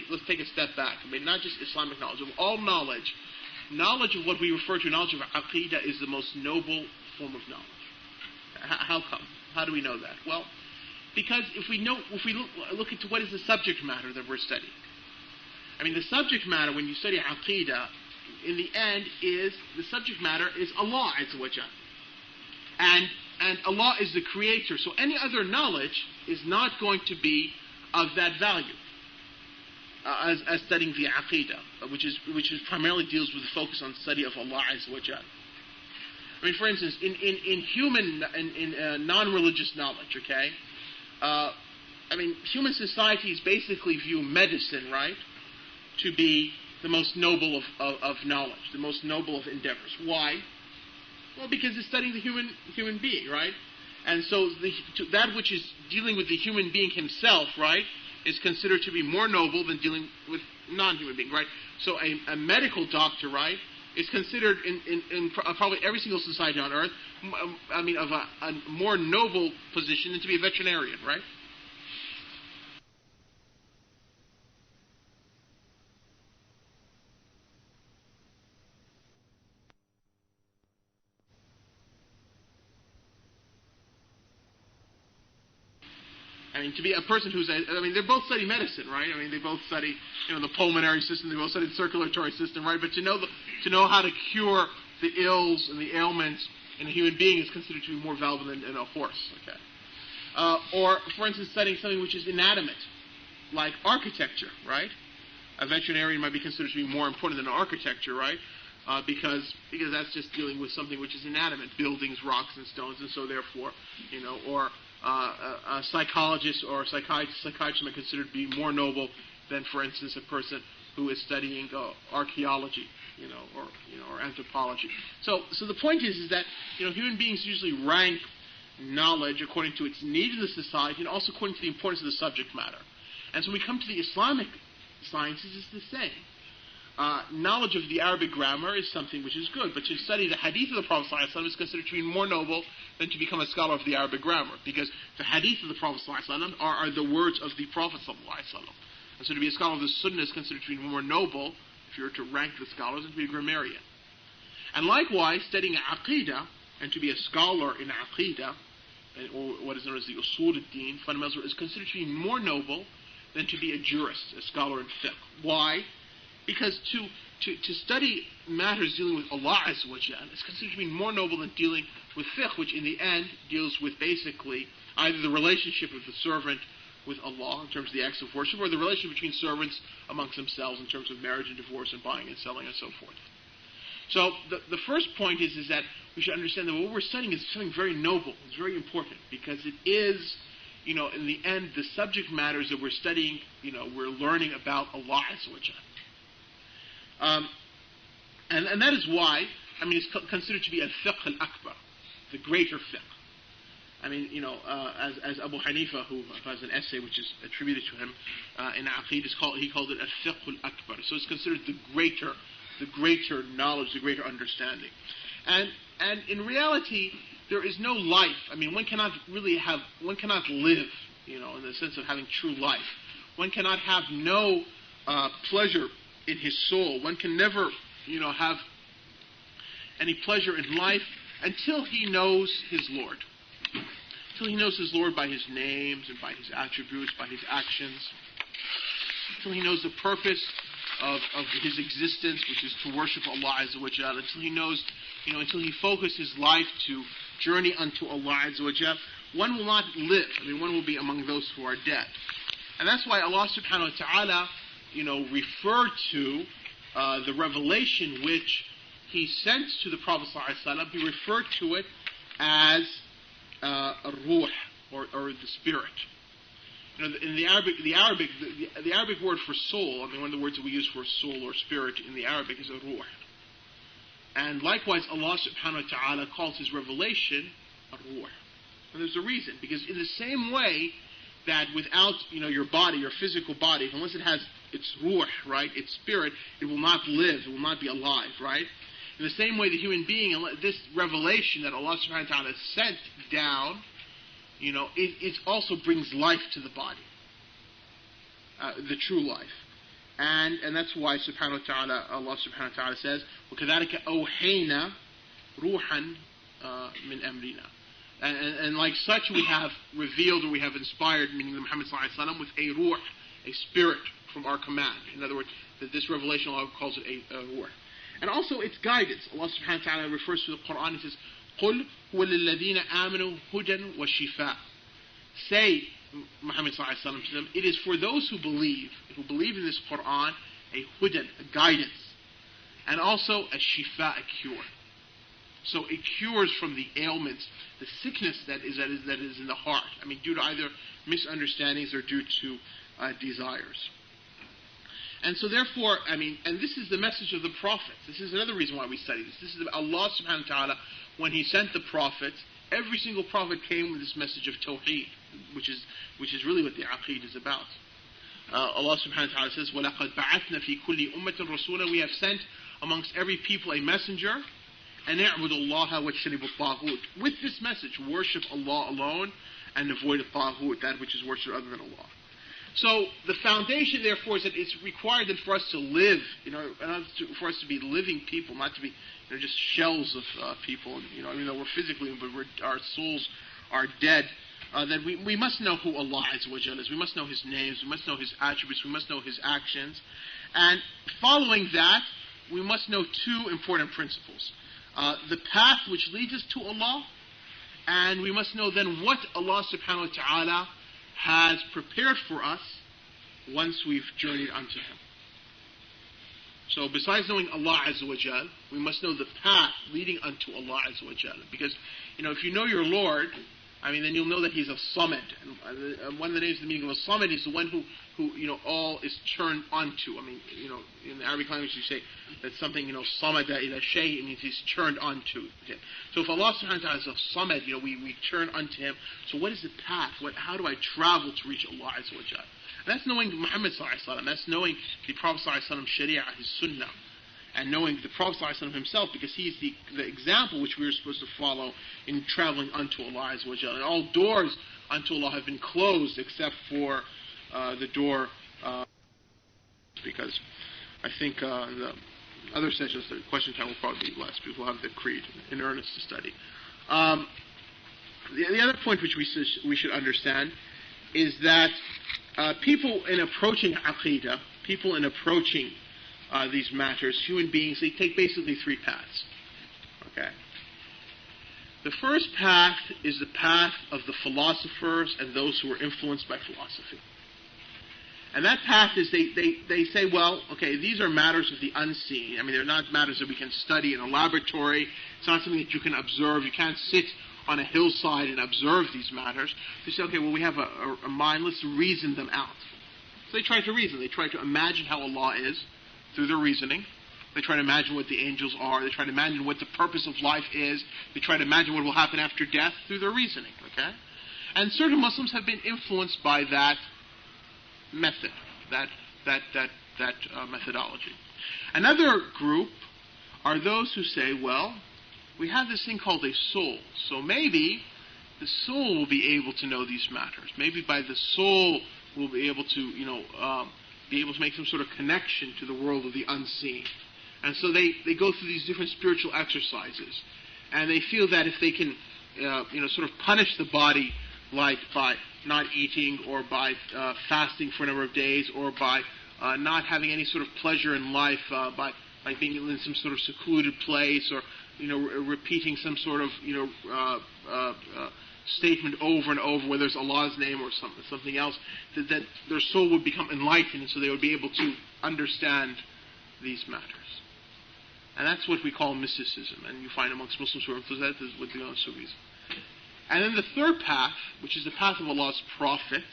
let's take a step back. I mean, not just Islamic knowledge, of all knowledge of what we refer to, knowledge of Aqidah, is the most noble form of knowledge. How come? How do we know that? Well, because if we look into what is the subject matter that we're studying. I mean, the subject matter when you study Aqidah, in the end, the subject matter is Allah Azza wa Jal. And Allah is the creator. So any other knowledge is not going to be of that value as studying the Aqidah, which is primarily deals with the focus on study of Allah Azza wa Jal. I mean, for instance, in non-religious knowledge, okay? I mean, human societies basically view medicine, right, to be the most noble of knowledge, the most noble of endeavors. Why? Well, because it's studying the human being, right? And so that which is dealing with the human being himself, right, is considered to be more noble than dealing with non-human being, right? So a medical doctor, right, is considered in probably every single society on earth, of a more noble position than to be a veterinarian, right? I mean, to be a person who's, they both study medicine, right? I mean, they both study, the pulmonary system, they both study the circulatory system, right? But to know how to cure the ills and the ailments in a human being is considered to be more valuable than a horse, okay? Or, for instance, studying something which is inanimate, like architecture, right? A veterinarian might be considered to be more important than architecture, right? Because that's just dealing with something which is inanimate, buildings, rocks, and stones, and so therefore, or a psychologist or a psychiatrist might be considered to be more noble than, for instance, a person who is studying archaeology, or anthropology. So the point is that human beings usually rank knowledge according to its need in the society and also according to the importance of the subject matter. And so when we come to the Islamic sciences, it's the same. Knowledge of the Arabic grammar is something which is good, but to study the hadith of the Prophet ﷺ is considered to be more noble than to become a scholar of the Arabic grammar, because the hadith of the Prophet ﷺ are the words of the Prophet ﷺ. And so to be a scholar of the Sunnah is considered to be more noble, if you were to rank the scholars, than to be a grammarian. And likewise, studying Aqidah, and to be a scholar in Aqidah, or what is known as the Usul al-Din, fundamentals, is considered to be more noble than to be a jurist, a scholar in fiqh. Why? Because to study matters dealing with Allah Azza wa Jal is considered to be more noble than dealing with fiqh, which in the end deals with basically either the relationship of the servant with Allah in terms of the acts of worship, or the relationship between servants amongst themselves in terms of marriage and divorce and buying and selling and so forth. So the first point is that we should understand that what we're studying is something very noble. It's very important because it is, in the end, the subject matters that we're studying, we're learning about Allah Azza wa Jal. And that is why, it's considered to be al-fiqh al-akbar, the greater fiqh. As Abu Hanifa, who has an essay which is attributed to him in Aqeed, he called it al-fiqh al-akbar. So it's considered the greater knowledge, the greater understanding. And in reality, there is no life. One cannot live, in the sense of having true life. One cannot have no pleasure in his soul. One can never, have any pleasure in life until he knows his Lord. until he knows his Lord by his names and by his attributes, by his actions, until he knows the purpose of his existence, which is to worship Allah Azza wa Jal, until he knows, until he focuses his life to journey unto Allah Azza wa Jal, one will not live. One will be among those who are dead. And that's why Allah subhanahu wa ta'ala, referred to the revelation which he sent to the Prophet ﷺ, he referred to it as ruh, or the spirit. In the Arabic word for soul, one of the words that we use for soul or spirit in the Arabic is a ruh. And likewise, Allah subhanahu wa ta'ala calls his revelation a ruh. And there's a reason, because in the same way that without your body, your physical body, unless it has its ruh, right, its spirit, it will not live, it will not be alive, right? In the same way, the human being, this revelation that Allah subhanahu wa ta'ala sent down, it also brings life to the body, the true life. And that's why Allah subhanahu wa ta'ala says, وَكَذَلِكَ أَوْحَيْنَا رُوحًا مِنْ أَمْرِنَا. And like such we have revealed, or we have inspired, meaning Muhammad sallallahu alaihi wasallam, with a ruh, a spirit from our command. In other words, that this revelation, Allah calls it a ruh. And also its guidance. Allah subhanahu wa ta'ala refers to the Quran, he says, قُلْ هُوَ لِلَّذِينَ آمَنُوا هُدًى وَشِفَاءً. Say, Muhammad sallallahu alaihi wasallam, to them, it is for those who believe in this Quran, a hudan, a guidance, and also a shifa, a cure. So it cures from the ailments, the sickness that is in the heart. Due to either misunderstandings or due to desires. And so therefore, and this is the message of the prophets. This is another reason why we study this. This is Allah subhanahu wa ta'ala, when he sent the prophets, every single prophet came with this message of tawheed, which is really what the aqeed is about. Allah subhanahu wa ta'ala says, وَلَقَدْ بَعَثْنَا فِي كُلِّ أُمَّةٍ رَسُولًا. We have sent amongst every people a messenger, and اعْبُدُوا اللَّهَ وَاجْتَنِبُوا الطَّاغُوتَ. With this message, worship Allah alone and avoid al-taghut, that which is worshipped other than Allah. So the foundation, therefore, is that it's required that for us to live, for us to be living people, not to be just shells of people. Even though we're physically, but our souls are dead. That we must know who Allah Azza wa Jalla is. We must know His names. We must know His attributes. We must know His actions. And following that, we must know two important principles: the path which leads us to Allah, and we must know then what Allah Subhanahu wa Taala has prepared for us once we've journeyed unto Him. So besides knowing Allah Azza wa Jal, we must know the path leading unto Allah Azza wa Jal. Because, if you know your Lord, then you'll know that He's a Samad. And one of the names of the meaning of a Samad is the one who all is turned onto. In the Arabic language you say that something, Samada ila shay, it means He's turned onto. Okay. So if Allah subhanahu wa ta'ala is a Samad, we turn unto Him. So what is the path? How do I travel to reach Allah Azza wa Jal? And that's knowing Muhammad sallallahu alaihi wasallam. That's knowing the Prophet sallallahu alaihi wasallam Sharia, his Sunnah, and knowing the Prophet sallallahu alaihi wasallam himself, because he is the example which we are supposed to follow in traveling unto Allah Azza wa Jalla. And all doors unto Allah have been closed except for the door, because I think the other sessions, the question time will probably be less. People have the creed in earnest to study. The other point which we should understand is that people in approaching Aqidah, people in approaching these matters, human beings, they take basically three paths. Okay. The first path is the path of the philosophers and those who are influenced by philosophy. And that path is they say, well, okay, these are matters of the unseen. They're not matters that we can study in a laboratory. It's not something that you can observe. You can't sit on a hillside and observe these matters. They say, okay, well, we have a mind, let's reason them out. So they try to reason. They try to imagine how Allah is through their reasoning. They try to imagine what the angels are. They try to imagine what the purpose of life is. They try to imagine what will happen after death through their reasoning. Okay? And certain Muslims have been influenced by that method, that methodology. Another group are those who say, well, we have this thing called a soul. So maybe the soul will be able to know these matters. Maybe by the soul we'll be able to make some sort of connection to the world of the unseen. And so they go through these different spiritual exercises. And they feel that if they can, sort of punish the body like by not eating, or by fasting for a number of days, or by not having any sort of pleasure in life, by being in some sort of secluded place, or repeating some sort of statement over and over, whether it's Allah's name or something else, that their soul would become enlightened, so they would be able to understand these matters. And that's what we call mysticism, and you find amongst Muslims who are influenced that is with the Sufis. And then the third path, which is the path of Allah's prophets,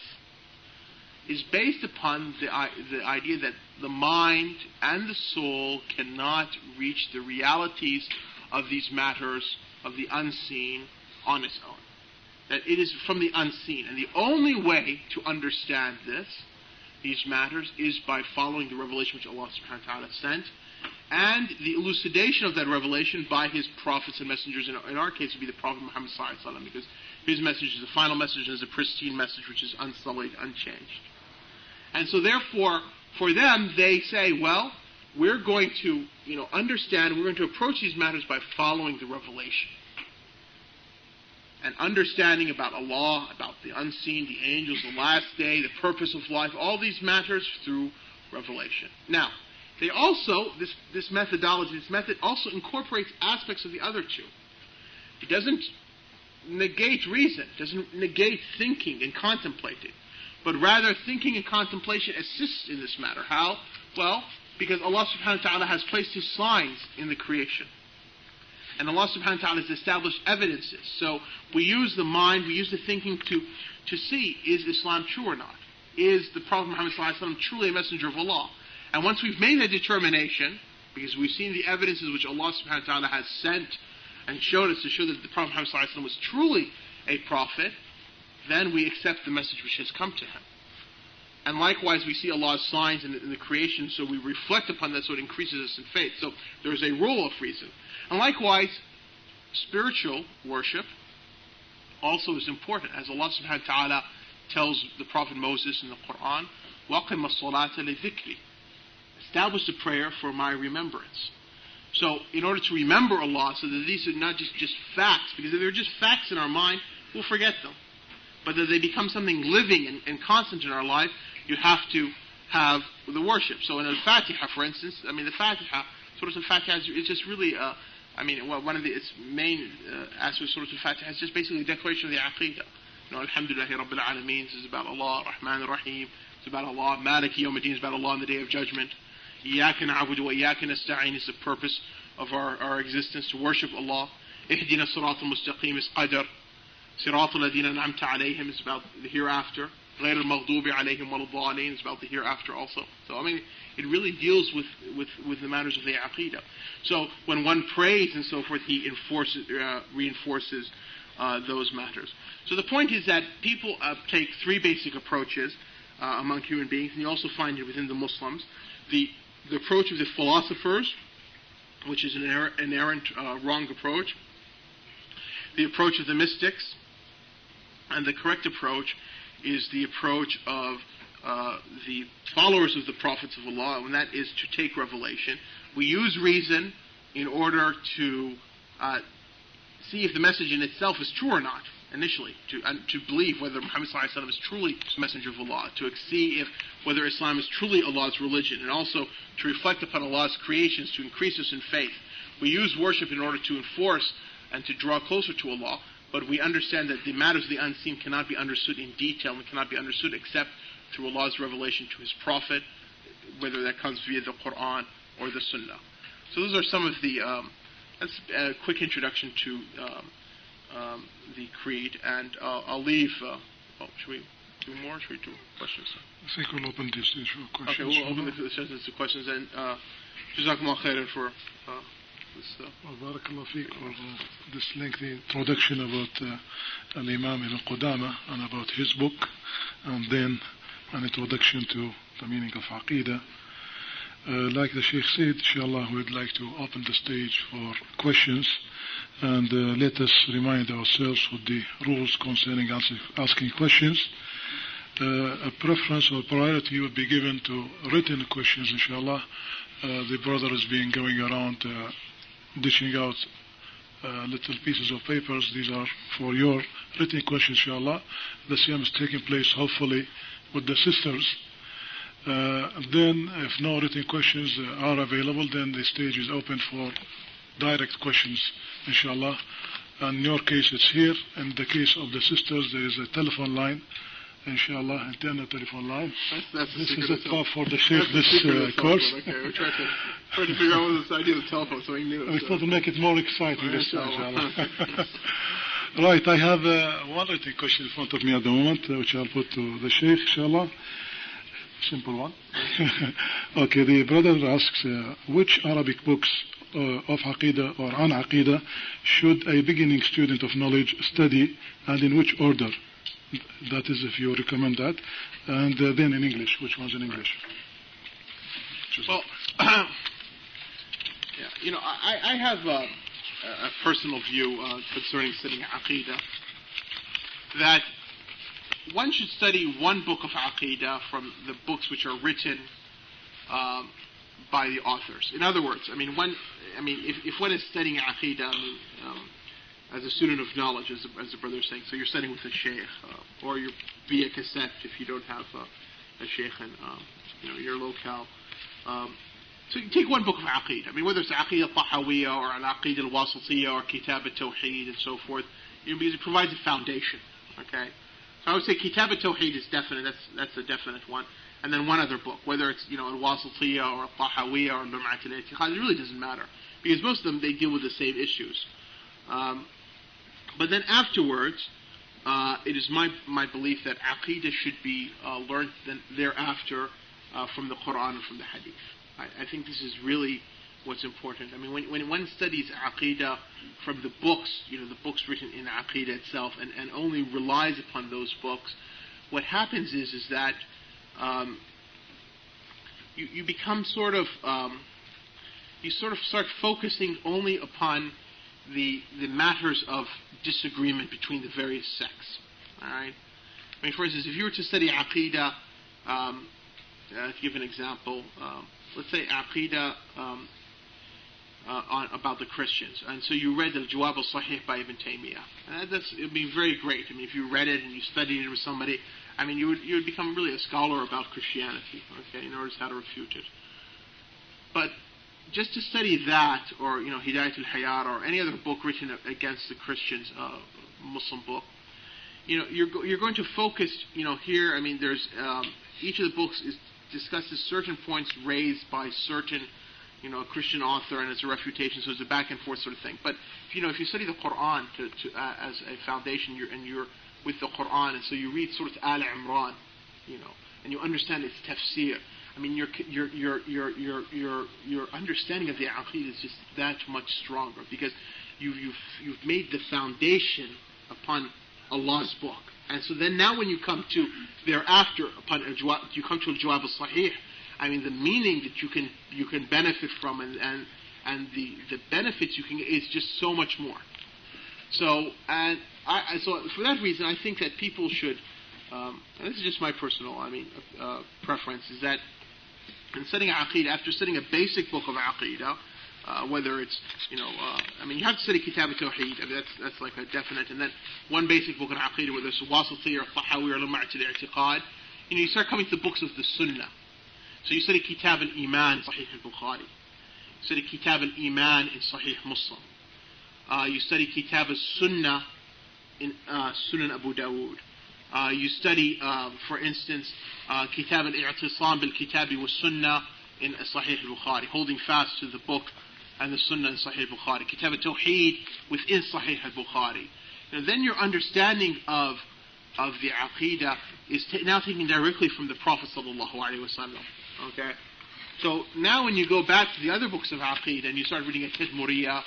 is based upon the idea that the mind and the soul cannot reach the realities of these matters of the unseen on its own. That it is from the unseen. And the only way to understand these matters, is by following the revelation which Allah subhanahu wa ta'ala sent, and the elucidation of that revelation by His prophets and messengers. In our case, it would be the Prophet Muhammad sallallahu alaihi wasallam, because his message is the final message, and is a pristine message which is unsullied, unchanged. And so therefore, for them, they say, well, we're going to understand, we're going to approach these matters by following the revelation. And understanding about Allah, about the unseen, the angels, the last day, the purpose of life, all these matters through revelation. Now, they also, this methodology, this method also incorporates aspects of the other two. It doesn't negate reason, doesn't negate thinking and contemplating, but rather thinking and contemplation assists in this matter. How? Well, because Allah subhanahu wa ta'ala has placed His signs in the creation. And Allah subhanahu wa ta'ala has established evidences. So we use the mind, we use the thinking to see, is Islam true or not? Is the Prophet Muhammad sallallahu alaihi wasallam truly a messenger of Allah? And once we've made that determination, because we've seen the evidences which Allah subhanahu wa ta'ala has sent and showed us to show that the Prophet Muhammad sallallahu alaihi wasallam was truly a prophet, then we accept the message which has come to him. And likewise, we see Allah's signs in the creation, so we reflect upon that, so it increases us in faith. So there is a rule of reason. And likewise, spiritual worship also is important, as Allah subhanahu wa ta'ala tells the Prophet Moses in the Quran, وَقِمَ الصَّلَاةَ لِذِكْرِ, establish the prayer for my remembrance. So in order to remember Allah, so that these are not just facts, because if they're just facts in our mind, we'll forget them. But that they become something living and constant in our life, you have to have the worship. So in al-Fatiha, for instance, the Fatiha, Surah al-Fatiha is just really, one of its main aspects of Surah al-Fatiha is just basically a declaration of the Aqidah. Alhamdulillahi Rabbil Alameen is about Allah, Rahman Rahim, it's about Allah, Maliki Yawmiddin is about Allah on the Day of Judgment. Iyyaka na'budu wa iyyaka nasta'in is the purpose of our existence, to worship Allah. Ihdina Siratal Mustaqim is Qadr. Siratal Ladina An'amta Alayhim is about the hereafter. Ghayr al-Maghdubi Alayhim wal Dhalin is about the hereafter also. So it really deals with the matters of the Aqidah. So when one prays and so forth, he reinforces those matters. So the point is that people take three basic approaches among human beings, and you also find it within the Muslims. The approach of the philosophers, which is an errant, wrong approach. The approach of the mystics, and the correct approach is the approach of the followers of the prophets of Allah, and that is to take revelation. We use reason in order to see if the message in itself is true or not, initially, to believe whether Muhammad sallallahu alaihi wasallam is truly the messenger of Allah, to see if whether Islam is truly Allah's religion, and also to reflect upon Allah's creations to increase us in faith. We use worship in order to enforce and to draw closer to Allah, but we understand that the matters of the unseen cannot be understood in detail and cannot be understood except through Allah's revelation to His Prophet, whether that comes via the Quran or the Sunnah. So those are some of the, that's a quick introduction to the Creed, and I'll leave, should we do more? Should we do questions? I think we'll open this stage for questions. Okay, we'll open the sessions to questions, and Jazakumullah khairan for Barakallah fiqh for this lengthy introduction about Imam Ibn Qudamah and about his book, and then an introduction to the meaning of Aqidah. Like the Sheikh said, inshallah, we'd like to open the stage for questions, and let us remind ourselves what the rules concerning asking questions. A preference or priority would be given to written questions, inshallah. The brother has been going around dishing out little pieces of papers. These are for your written questions, inshallah. The Siyam is taking place, hopefully, with the sisters. Then, if no written questions are available, then the stage is open for direct questions, inshallah. And in your case, it's here. In the case of the sisters, there is a telephone line, inshallah, internal telephone line. That's this is a top for the Sheikh, this course. Okay, we're trying to figure out what this idea of the telephone, so we knew it. We thought to make it more exciting this time, inshallah. Right, I have one written question in front of me at the moment, which I'll put to the Sheikh, inshallah. Simple one. Okay, the brother asks, which Arabic books of Aqidah or on Aqidah should a beginning student of knowledge study, and in which order? That is, if you recommend that. And then in English. Which one's in English? Well, yeah, you know, I have a personal view concerning studying Aqidah, that one should study one book of Aqidah from the books which are written by the authors. In other words, if one is studying Aqidah, as a student of knowledge, as the brother is saying, so you're studying with a sheikh, or you're via cassette if you don't have a sheikh in your locale. So you take one book of Aqidah. I mean, whether it's Aqidah al-Tahawiyya or Al-Aqidah al-Wasatiyya or Kitab al-Tawheed and so forth, because it provides a foundation. Okay, so I would say Kitab al-Tawheed is definite. That's a definite one. And then one other book, whether it's al-Wasatiyya or al-Tahawiyya or Lumatul I'tiqaad, it really doesn't matter, because most of them, they deal with the same issues. But then afterwards, it is my belief that Aqidah should be learned then thereafter from the Quran and from the Hadith. I think this is really what's important. I mean, when one studies Aqidah from the books, the books written in Aqidah itself, and only relies upon those books, what happens is that you become sort of start focusing only upon the matters of disagreement between the various sects. All right. I mean, for instance, if you were to study Aqidah, to give an example, let's say Aqidah about the Christians, and so you read the Jawab al-Sahih by Ibn Taymiyyah. It would be very great. I mean, if you read it and you studied it with somebody, I mean, you would become really a scholar about Christianity, okay, in order to how to refute it. But just to study that, or Hidayat al-Hayat, or any other book written against the Christians, Muslim book, you're going to focus, here. I mean, there's each of the books discusses certain points raised by certain, a Christian author, and it's a refutation, so it's a back and forth sort of thing. But if you study the Quran as a foundation, you're with the Quran, and so you read Surah Al-Imran, and you understand its tafsir. I mean, your understanding of the Aqeedah is just that much stronger, because you've made the foundation upon Allah's book, and so then now when you come to thereafter you come to al-Jawab al-Sahih. I mean, the meaning that you can benefit from, and the benefits you can get is just so much more. So so for that reason, I think that people should. And this is just my personal, preference, is that in studying Aqidah, after studying a basic book of Aqidah, whether it's, you have to study Kitab al-Tawheed, that's like a definite, and then one basic book of Aqidah, whether it's Wasatiyya or Tahawi or Lumatul I'tiqaad, you start coming to the books of the Sunnah. So you study Kitab al-Iman in Sahih al-Bukhari. You study Kitab al-Iman in Sahih Muslim. You study Kitab al-Sunnah in Sunan Abu Dawood. You study, for instance, Kitab al-I'tisam bil-Kitabi wa Sunnah in Sahih al-Bukhari, holding fast to the book and the Sunnah in Sahih al-Bukhari. Kitab al-Tawheed within Sahih al-Bukhari. Then your understanding of the Aqidah is now taken directly from the Prophet sallallahu alaihi wasallam. Okay, so now when you go back to the other books of Aqidah and you start reading At-Tadmuriyah,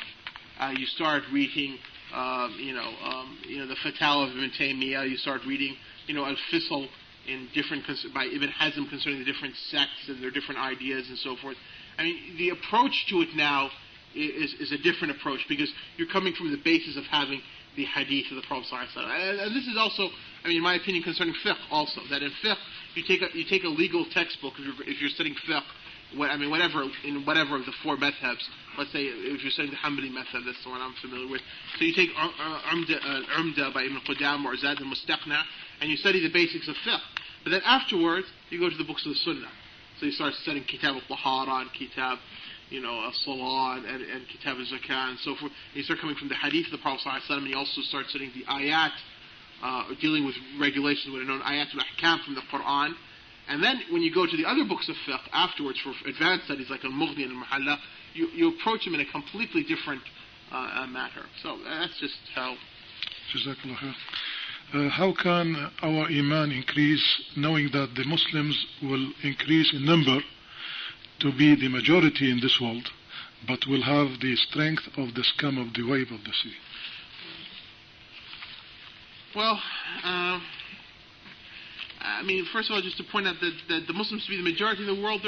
you start reading the Fatawa of Ibn Taymiyyah, you start reading Al-Fisl by Ibn Hazm concerning the different sects and their different ideas and so forth. I mean, the approach to it now is a different approach, because you're coming from the basis of having the hadith of the Prophet ﷺ. And this is also, in my opinion, concerning fiqh also, that in fiqh, you take a legal textbook, if you're studying fiqh, whatever of the four madhabs. Let's say if you're saying the Hanbali method, that's the one I'm familiar with. So you take Umda by Ibn Qudamah or Zad al-Mustaqna, and you study the basics of fiqh. But then afterwards, you go to the books of the Sunnah. So you start studying Kitab al-Tahara and Kitab, al-Salah and Kitab al-Zakah and so forth. And you start coming from the Hadith of the Prophet ﷺ, and you also start studying the ayat, dealing with regulations, what are known ayat al-Ahkam from the Quran. And then when you go to the other books of fiqh afterwards for advanced studies like al-Mughni and al-Muhalla, you approach them in a completely different matter. So that's just how. Jazakallah khair. How can our iman increase knowing that the Muslims will increase in number to be the majority in this world, but will have the strength of the scum of the wave of the sea? Well, first of all, just to point out that the Muslims to be the majority of the world,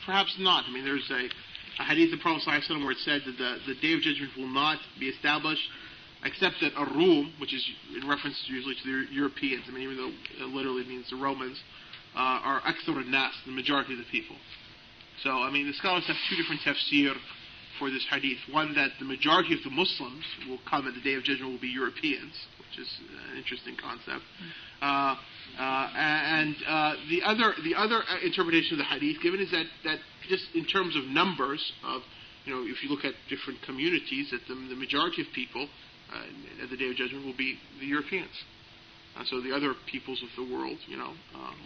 perhaps not. There's a hadith of the Prophet ﷺ where it said that the Day of Judgment will not be established except that Ar-Rum, which is in reference usually to the Europeans, even though it literally means the Romans, are akthar al-nas, the majority of the people. So, the scholars have two different tafsir for this hadith. One, that the majority of the Muslims will come at the Day of Judgment will be Europeans, which is an interesting concept. And the other interpretation of the hadith given is that just in terms of numbers of, if you look at different communities, that the majority of people at the Day of Judgment will be the Europeans. So the other peoples of the world,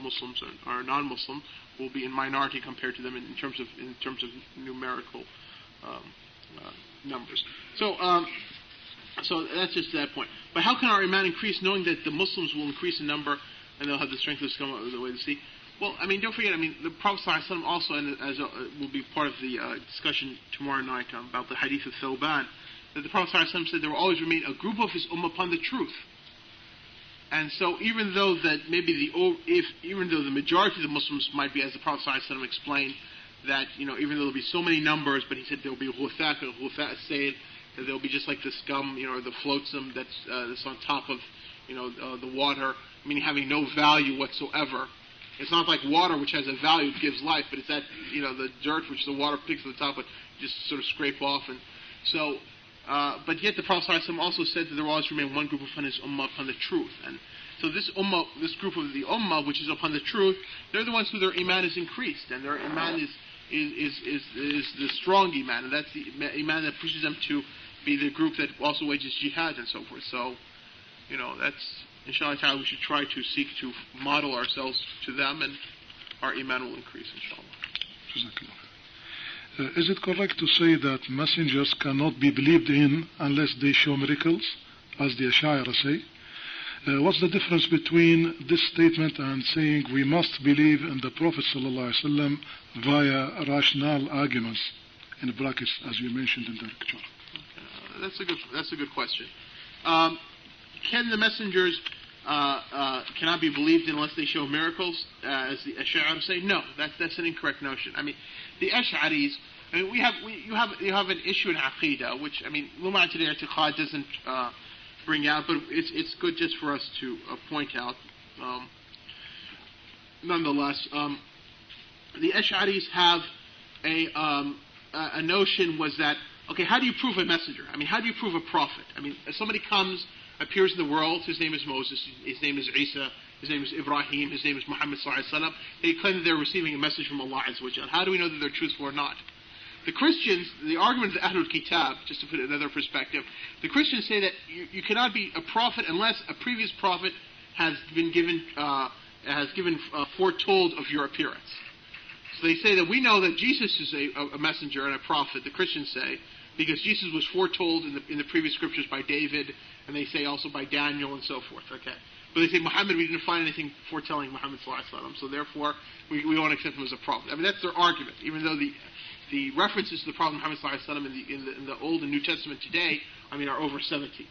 Muslims or non-Muslim, will be in minority compared to them in terms of numerical numbers. So that's just that point. But how can our iman increase knowing that the Muslims will increase in number and they'll have the strength of the scum of the way of the sea? Well, don't forget, the Prophet ﷺ also, and will be part of the discussion tomorrow night about the hadith of Thawban, that the Prophet ﷺ said there will always remain a group of his ummah upon the truth. And so even though that even though the majority of the Muslims might be, as the Prophet ﷺ explained, that, even though there'll be so many numbers, but he said there'll be ghutha sayed, that there'll be just like the scum, the flotsam that's on top of, the water, meaning having no value whatsoever. It's not like water, which has a value, it gives life, but it's that, the dirt which the water picks at the top, but just sort of scrape off. And so, but yet the Prophet ﷺ also said that there will always remain one group upon his ummah upon the truth. And so this group of the ummah, which is upon the truth, they're the ones who their iman is increased, and their iman is the strong iman, and that's the iman that pushes them to be the group that also wages jihad and so forth. So, that's, inshallah ta'ala, we should try to seek to model ourselves to them, and our iman will increase, inshallah. Is it correct to say that messengers cannot be believed in unless they show miracles, as the Ash'ari say? What's the difference between this statement and saying we must believe in the Prophet ﷺ via rational arguments, in brackets, as you mentioned in the lecture? That's a good question. Can the messengers cannot be believed in unless they show miracles, as the Ash'ari say? No, that's an incorrect notion. The Ash'aris, you have an issue in Aqidah, which Lumatul I'tiqaad doesn't bring out, but it's good just for us to point out. Nonetheless, the Ash'aris have a notion was that, okay, how do you prove a messenger? How do you prove a prophet? If somebody appears in the world, his name is Moses, his name is Isa, his name is Ibrahim, his name is Muhammad sallallahu alaihi wasallam. They claim that they're receiving a message from Allah Azza wa Jal. How do we know that they're truthful or not? The Christians, the argument of the Ahlul Kitab, just to put it in another perspective, the Christians say that you cannot be a prophet unless a previous prophet has given foretold of your appearance. So they say that we know that Jesus is a messenger and a prophet, the Christians say, because Jesus was foretold in the previous scriptures by David, and they say also by Daniel and so forth. Okay, but they say Muhammad, we didn't find anything foretelling Muhammad sallallahu alaihi wasallam, so therefore we won't accept him as a prophet. That's their argument, even though the references to the Prophet Muhammad sallallahu alaihi wasallam in the Old and New Testament today, are over 70.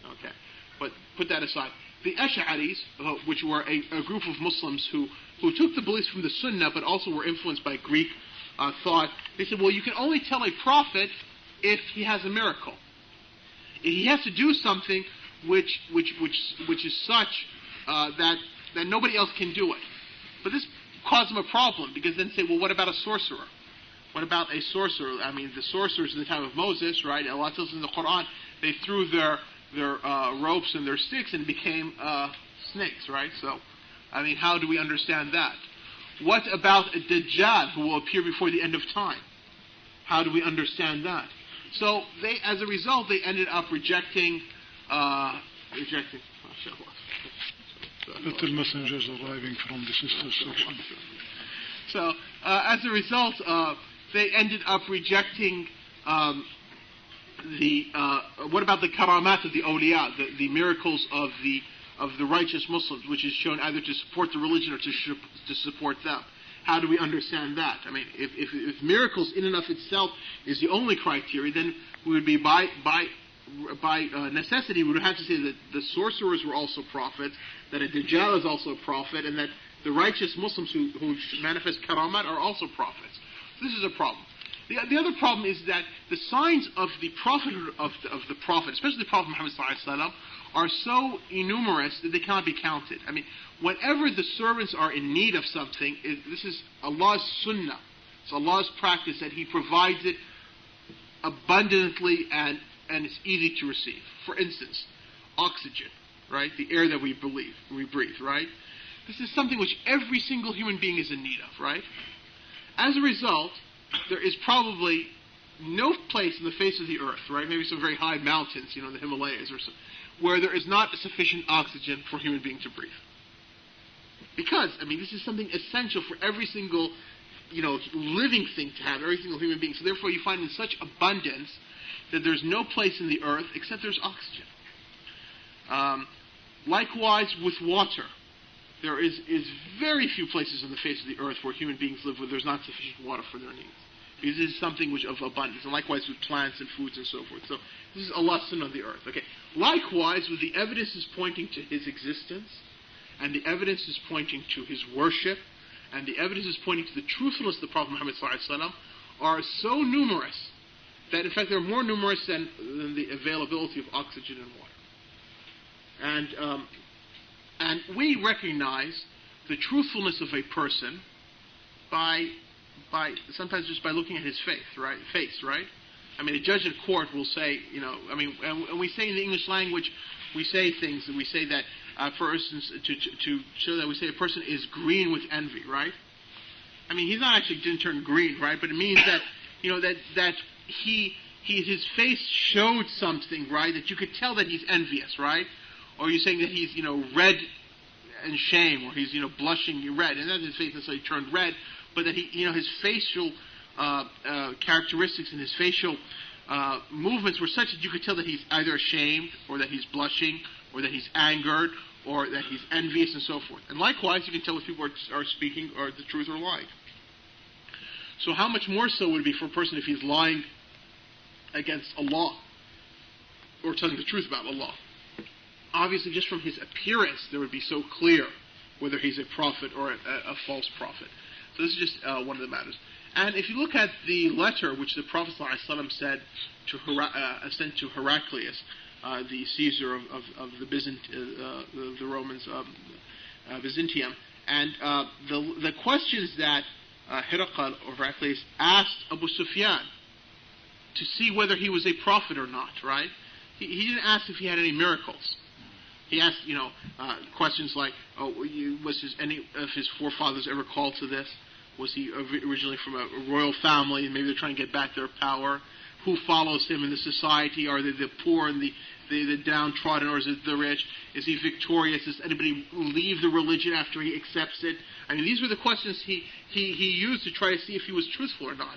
Okay, but put that aside. The Ash'aris, which were a group of Muslims who took the beliefs from the Sunnah, but also were influenced by Greek thought, they said, well, you can only tell a prophet if he has a miracle. He has to do something which is such that nobody else can do it. But this cause them a problem, because then say, well, what about a sorcerer? What about a sorcerer? I mean, the sorcerers in the time of Moses, right? Allah tells us in the Quran, they threw their ropes and their sticks and became snakes, right? So, I mean, how do we understand that? What about a Dajjal who will appear before the end of time? How do we understand that? So, as a result, they ended up rejecting. Little messengers arriving from the sister section. So, as a result, they ended up rejecting what about the karamat of the awliya, the miracles of the righteous Muslims, which is shown either to support the religion or to support them. How do we understand that? I mean, if miracles in and of itself is the only criteria, then we would be by necessity, we would have to say that the sorcerers were also prophets, that a Dajjal is also a prophet, and that the righteous Muslims who manifest karamat are also prophets. This is a problem. The other problem is that the signs of the prophethood of the prophet, especially the Prophet Muhammad ﷺ, are so innumerous that they cannot be counted. I mean, whenever the servants are in need of something, this is Allah's sunnah. It's Allah's practice that He provides it abundantly and it's easy to receive. For instance, oxygen, right? The air that we breathe, right? This is something which every single human being is in need of, right? As a result, there is probably no place in the face of the earth, right? Maybe some very high mountains, the Himalayas or so, where there is not sufficient oxygen for a human being to breathe. Because, I mean, this is something essential for every single, living thing to have, every single human being. So therefore you find in such abundance that there's no place in the earth except there's oxygen. Likewise with water. There is very few places on the face of the earth where human beings live where there's not sufficient water for their needs. Because this is something which of abundance. And likewise with plants and foods and so forth. So this is Allah's sunnah on the earth. Okay. Likewise, with the evidences pointing to His existence, and the evidences pointing to His worship, and the evidences pointing to the truthfulness of the Prophet Muhammad ﷺ are so numerous that in fact they're more numerous than the availability of oxygen and water. And we recognize the truthfulness of a person by sometimes just by looking at his face, right? I mean, a judge in court will say, and we say in the English language, we say things, and we say that, for instance, to show that we say a person is green with envy, right? I mean, he's not actually didn't turn green, right? But it means that, that his face showed something, right? That you could tell that he's envious, right? Or you're saying that he's, red in shame, or he's, blushing red, and not his face necessarily turned red, but that he, his facial characteristics and his facial movements were such that you could tell that he's either ashamed, or that he's blushing, or that he's angered, or that he's envious, and so forth. And likewise, you can tell if people are speaking or the truth or lying. So how much more so would it be for a person if he's lying against Allah, or telling the truth about Allah? Obviously, just from his appearance, there would be so clear whether he's a prophet or a false prophet. So this is just one of the matters. And if you look at the letter which the Prophet ﷺ said sent to Heraclius, the Caesar of the Romans, Byzantium, and the questions that Heraclius asked Abu Sufyan to see whether he was a prophet or not, right? He didn't ask if he had any miracles. He asked, questions like, was any of his forefathers ever called to this? Was he originally from a royal family, and maybe they're trying to get back their power? Who follows him in the society? Are they the poor and the downtrodden, or is it the rich? Is he victorious? Does anybody leave the religion after he accepts it? I mean, these were the questions he used to try to see if he was truthful or not.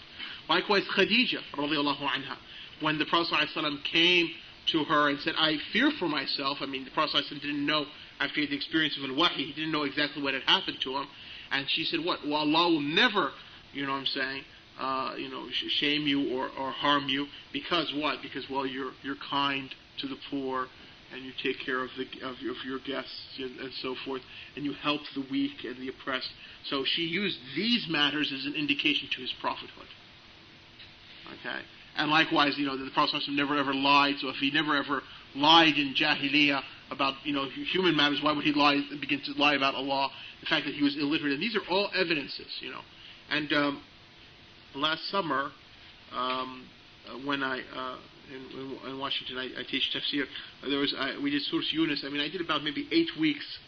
Likewise, Khadija, radiallahu anha, when the Prophet ﷺ came to her and said, I fear for myself. I mean, the Prophet ﷺ didn't know, after he had the experience of al-Wahy, he didn't know exactly what had happened to him. And she said, what? Well, Allah will never, shame you or harm you. Because what? Because, well, you're kind to the poor, and you take care of your guests and so forth, and you help the weak and the oppressed. So she used these matters as an indication to his prophethood. Okay? And likewise, the Prophet never ever lied, so if he never ever lied in Jahiliyyah about, human matters. Why would he begin to lie about Allah? The fact that he was illiterate. And these are all evidences, And last summer, when in Washington I teach tafsir, we did Surah Yunus. I did about maybe 8 weeks,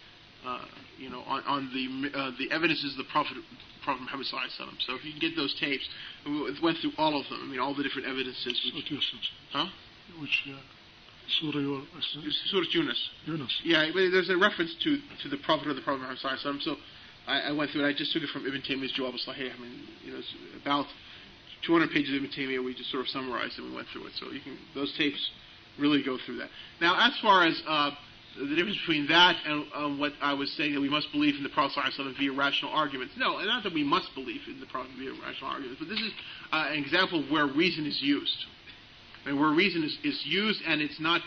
on the evidences of the Prophet Muhammad sallallahu alaihi wasallam. So if you can get those tapes, we went through all of them. all the different evidences. Which surah you are? Surah Yunus. Yunus. Yeah, but there's a reference to the Prophet of the Prophet Muhammad sallallahu alaihi wasallam. So I went through it. I just took it from Ibn Taymiyyah's Jawab al-Sahih. It's about 200 pages of Ibn Taymiyyah. We just sort of summarized and we went through it. So those tapes really go through that. Now, as far as the difference between that and what I was saying, that we must believe in the Prophet ﷺ via rational arguments. No, not that we must believe in the Prophet via rational arguments, but this is an example of where reason is used. Where reason is used, and it's not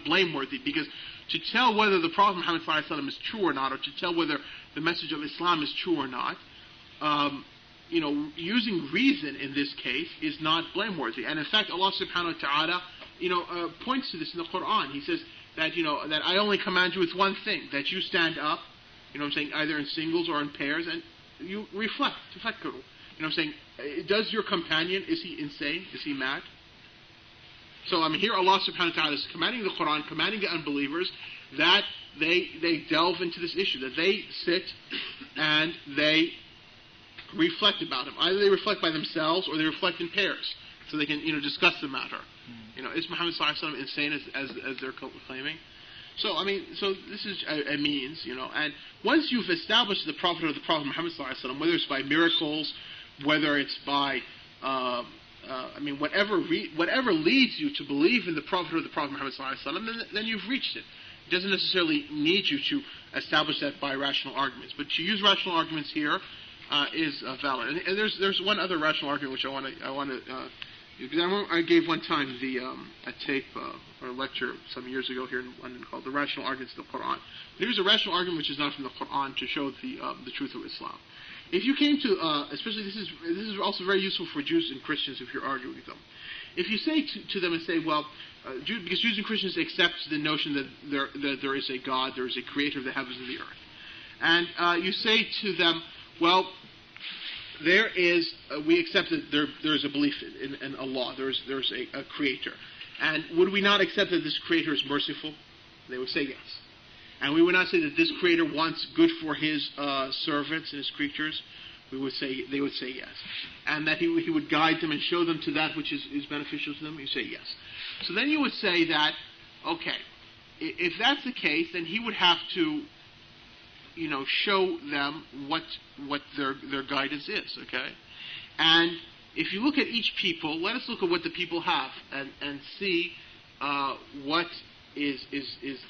blameworthy, because to tell whether the Prophet Muhammad ﷺ is true or not, or to tell whether the message of Islam is true or not, using reason in this case is not blameworthy. And in fact, Allah subhanahu wa ta'ala, points to this in the Quran. He says that, that I only command you with one thing, that you stand up, either in singles or in pairs, and you reflect. Does your companion, is he insane? Is he mad? So, here Allah subhanahu wa ta'ala is commanding the Quran, commanding the unbelievers that they delve into this issue, that they sit and they reflect about him. Either they reflect by themselves or they reflect in pairs, so they can, discuss the matter. Is Muhammad sallallahu alaihi wasallam insane as they're claiming? So, so this is a means, and once you've established the Prophet of the Prophet Muhammad sallallahu alaihi wasallam, whether it's by miracles, whether it's by whatever leads you to believe in the Prophet of the Prophet Muhammad sallallahu alaihi wasallam, then you've reached it. It doesn't necessarily need you to establish that by rational arguments, but to use rational arguments here is valid. And there's one other rational argument which I want to because I gave one time a tape or a lecture some years ago here in London called "The Rational Arguments of the Quran." Here's a rational argument which is not from the Quran to show the truth of Islam. If you came to, especially this is also very useful for Jews and Christians if you're arguing with them. If you say to them and say, well, because Jews and Christians accept the notion that there is a God, there is a creator of the heavens and the earth, and you say to them, well, we accept that there is a belief in Allah, there's a creator, and would we not accept that this creator is merciful? They would say yes. And we would not say that this creator wants good for his servants and his creatures. They would say yes. And that he would guide them and show them to that which is beneficial to them. You say yes. So then you would say that, okay, if that's the case, then he would have to, show them what their guidance is, okay? And if you look at each people, let us look at what the people have and see what is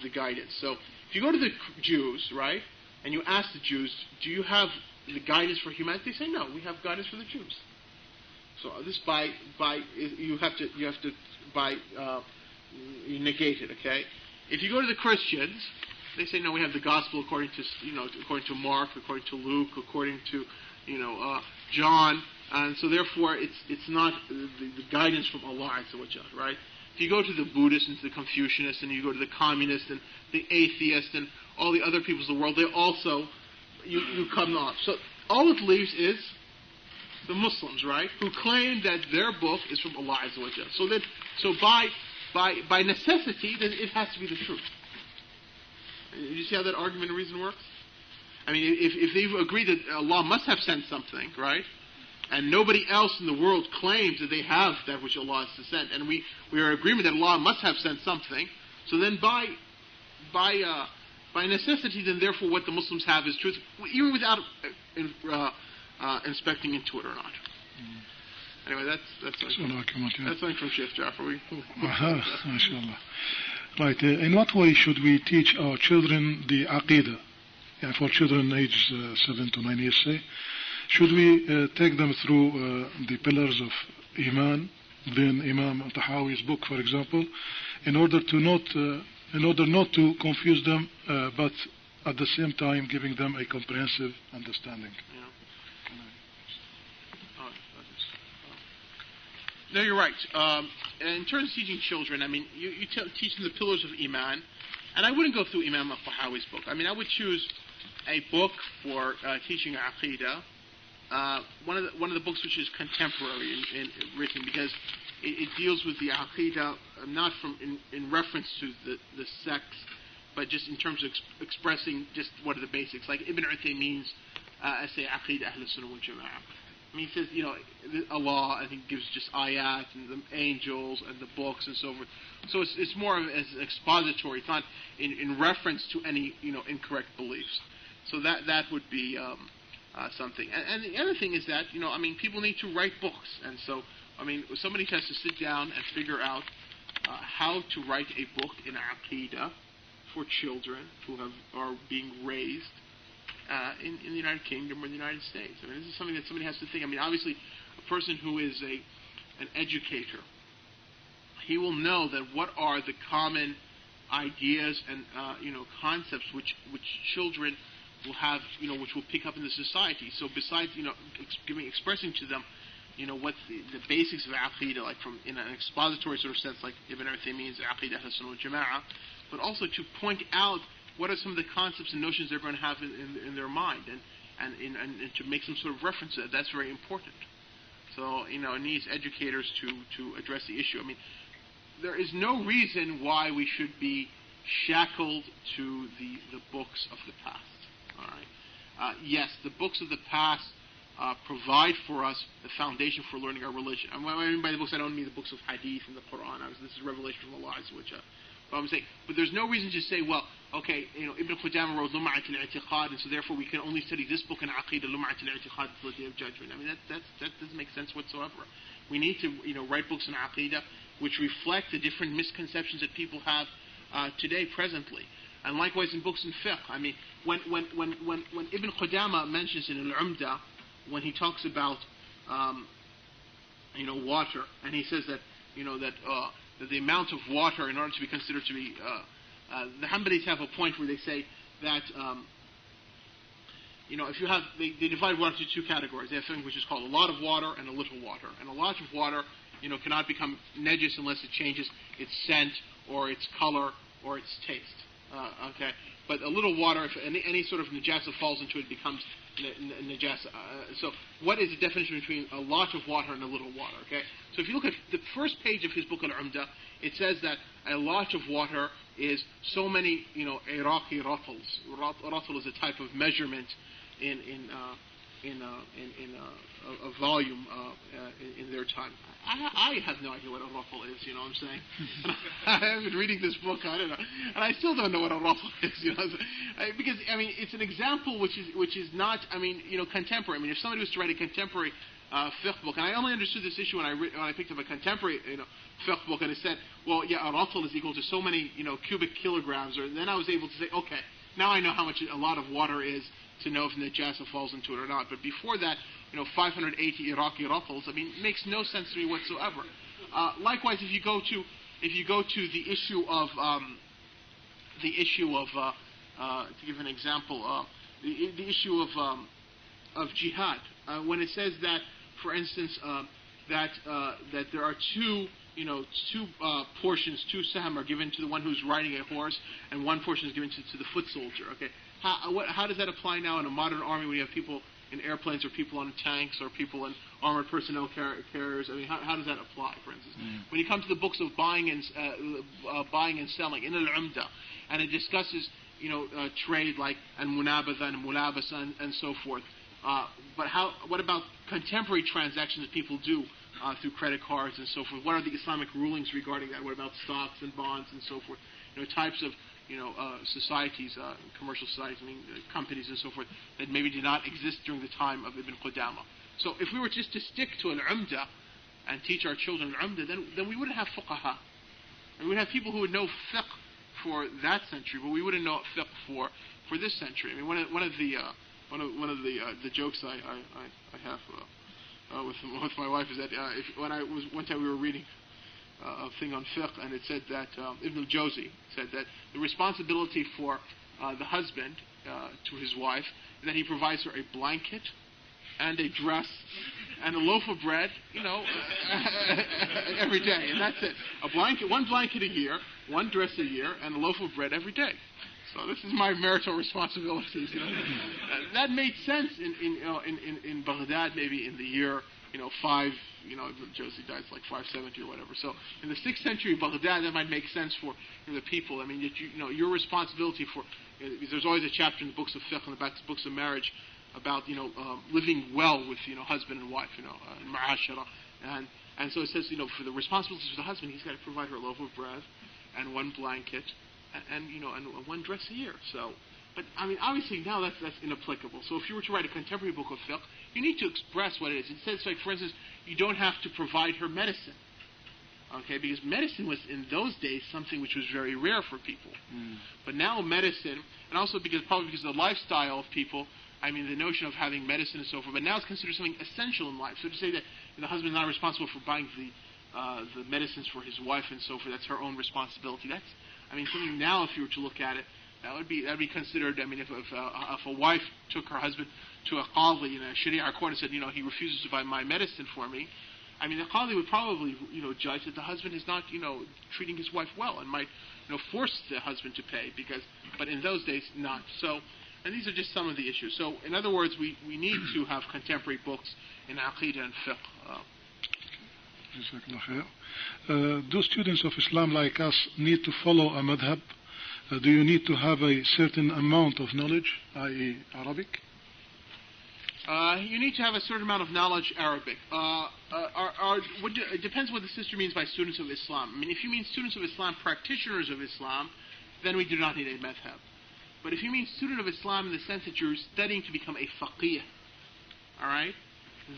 the guidance. So if you go to the Jews, right, and you ask the Jews, do you have the guidance for humanity? They say, no, we have guidance for the Jews. So this you negate it, okay? If you go to the Christians, they say, no, we have the gospel according to Mark, according to Luke, according to John, and so therefore it's not the guidance from Allah, right? If you go to the Buddhists and to the Confucianists, and you go to the communists and the atheists and all the other peoples of the world, they also you come off. So all it leaves is the Muslims, right, who claim that their book is from Allah Azza wa Jalla. So by necessity, then it has to be the truth. You see how that argument and reason works? If they agree that Allah must have sent something, right, and nobody else in the world claims that they have that which Allah has sent, and we are in agreement that Allah must have sent something, so then by necessity, then therefore what the Muslims have is truth, even without inspecting into it or not. Anyway, that's something from Sheikh Jafar. MashaAllah. Right. In what way should we teach our children the Aqidah? For children aged 7 to 9 years, say, should we take them through the pillars of Iman, then Imam Tahawi's book, for example, in order not to confuse them, but at the same time giving them a comprehensive understanding? No, you're right. In terms of teaching children, I mean, you teach them the pillars of Iman, and I wouldn't go through Imam al-Tahawi's book. I mean, I would choose a book for teaching Aqidah, one of the books which is contemporary and written, because it deals with the Aqidah not in reference to the sects, but just in terms of expressing just what are the basics. Like Ibn Uthaymeen's essay Aqidah Ahl Sunnah wal Jama'ah. I mean, he says, Allah, I think, gives just ayat and the angels and the books and so forth. So it's more of as expository. It's not in reference to any, incorrect beliefs. So that would be something. And the other thing is that, I mean, people need to write books. And so, I mean, somebody has to sit down and figure out how to write a book in Aqidah for children who are being raised in the United Kingdom or the United States. I mean, this is something that somebody has to think. I mean, obviously, a person who is an educator, he will know that what are the common ideas and concepts which children will have, which will pick up in the society. So besides expressing to them, what's the basics of Aqidah, like from in an expository sort of sense, like Ibn Uthaymeen's Aqidah Ahl Sunnah wal Jama'ah, but also to point out what are some of the concepts and notions they're going to have in their mind, and to make some sort of reference to that. That's very important. So, it needs educators to address the issue. I mean, there is no reason why we should be shackled to the books of the past. All right. Yes, the books of the past provide for us the foundation for learning our religion. And what I mean by the books, I don't mean the books of Hadith and the Quran. This is revelation from Allah, I'm saying, but there's no reason to say, well, okay, Ibn Qudamah wrote Lumatul I'tiqaad, and so therefore we can only study this book in Aqidah, Lumatul I'tiqaad, until the Day of Judgment. I mean, that doesn't make sense whatsoever. We need to, write books in Aqidah which reflect the different misconceptions that people have today, presently, and likewise in books in fiqh. I mean, when Ibn Qudamah mentions in al-Umdah, when he talks about water, and he says that that the amount of water, in order to be considered to be, the Hanbalis have a point where they say that, if you have, they divide water into two categories. They have something which is called a lot of water and a little water. And a lot of water, cannot become najis unless it changes its scent or its color or its taste. Okay? But a little water, if any sort of najasa falls into it, becomes najasa. So what is the definition between a lot of water and a little water? Okay, so if you look at the first page of his book Al-Umdah, it says that a lot of water is so many Iraqi ratals. Ratal is a type of measurement in a volume in their time. I have no idea what a ratal is, what I'm saying? I have been reading this book, I don't know, and I still don't know what a ratal is, because, I mean, it's an example which is not, contemporary. I mean, if somebody was to write a contemporary fiqh book, and I only understood this issue when I picked up a contemporary, fiqh book, and it said, well, yeah, a ratal is equal to so many, cubic kilograms, or then I was able to say, okay, now I know how much a lot of water is, to know if najasa falls into it or not. But before that, 580 Iraqi ratals, I mean, it makes no sense to me whatsoever. Likewise, if you go to the issue of to give an example, the issue of jihad, when it says that, for instance, that there are two portions, two sahm are given to the one who's riding a horse, and one portion is given to the foot soldier. Okay, how does that apply now in a modern army when you have people in airplanes, or people on tanks, or people in armored personnel carriers? I mean, how does that apply, for instance? When you come to the books of buying and selling in al-Umdah, and it discusses trade like al-Munabadha and mulabasa and so forth. But what about contemporary transactions that people do through credit cards and so forth? What are the Islamic rulings regarding that? What about stocks and bonds and so forth? Types of societies, commercial societies, companies and so forth, that maybe did not exist during the time of Ibn Qudamah. So if we were just to stick to al-Umdah and teach our children al-Umdah, then we wouldn't have fuqaha. And we'd have people who would know fiqh for that century, but we wouldn't know fiqh for this century. I mean, one of the jokes I have with my wife is that one time we were reading a thing on fiqh, and it said that Ibn al-Jawzi said that the responsibility for the husband to his wife is that he provides her a blanket and a dress and a loaf of bread, every day, and that's it. One blanket a year, one dress a year, and a loaf of bread every day. So this is my marital responsibilities. That made sense in Baghdad, maybe in the year 5. Josie died like 570 or whatever. So in the 6th century of Baghdad, that might make sense for the people. I mean, your responsibility for. There's always a chapter in the books of fiqh and the books of marriage about living well with husband and wife, and ma'ashara, and so it says for the responsibilities for the husband, he's got to provide her a loaf of bread and one blanket and one dress a year. So, but I mean, obviously now that's inapplicable. So if you were to write a contemporary book of fiqh, you need to express what it is. It says, like, for instance, you don't have to provide her medicine, okay, because medicine was in those days something which was very rare for people. But now medicine, and also probably because of the lifestyle of people. I mean, the notion of having medicine and so forth, but now it's considered something essential in life. So to say that the husband is not responsible for buying the medicines for his wife and so forth, that's her own responsibility. Something now, if you were to look at it, that'd be considered. I mean, if a wife took her husband to a qadi in a Sharia court and said, he refuses to buy my medicine for me, I mean, the qadi would probably, judge that the husband is not, treating his wife well and might, force the husband to pay but in those days, not. So. And these are just some of the issues. So, in other words, we need to have contemporary books in Aqidah and Fiqh. Do students of Islam like us need to follow a madhab? Do you need to have a certain amount of knowledge, i.e. Arabic? You need to have a certain amount of knowledge Arabic. It depends what the sister means by students of Islam. I mean, if you mean students of Islam, practitioners of Islam, then we do not need a madhab. But if you mean student of Islam in the sense that you're studying to become a faqih, all right,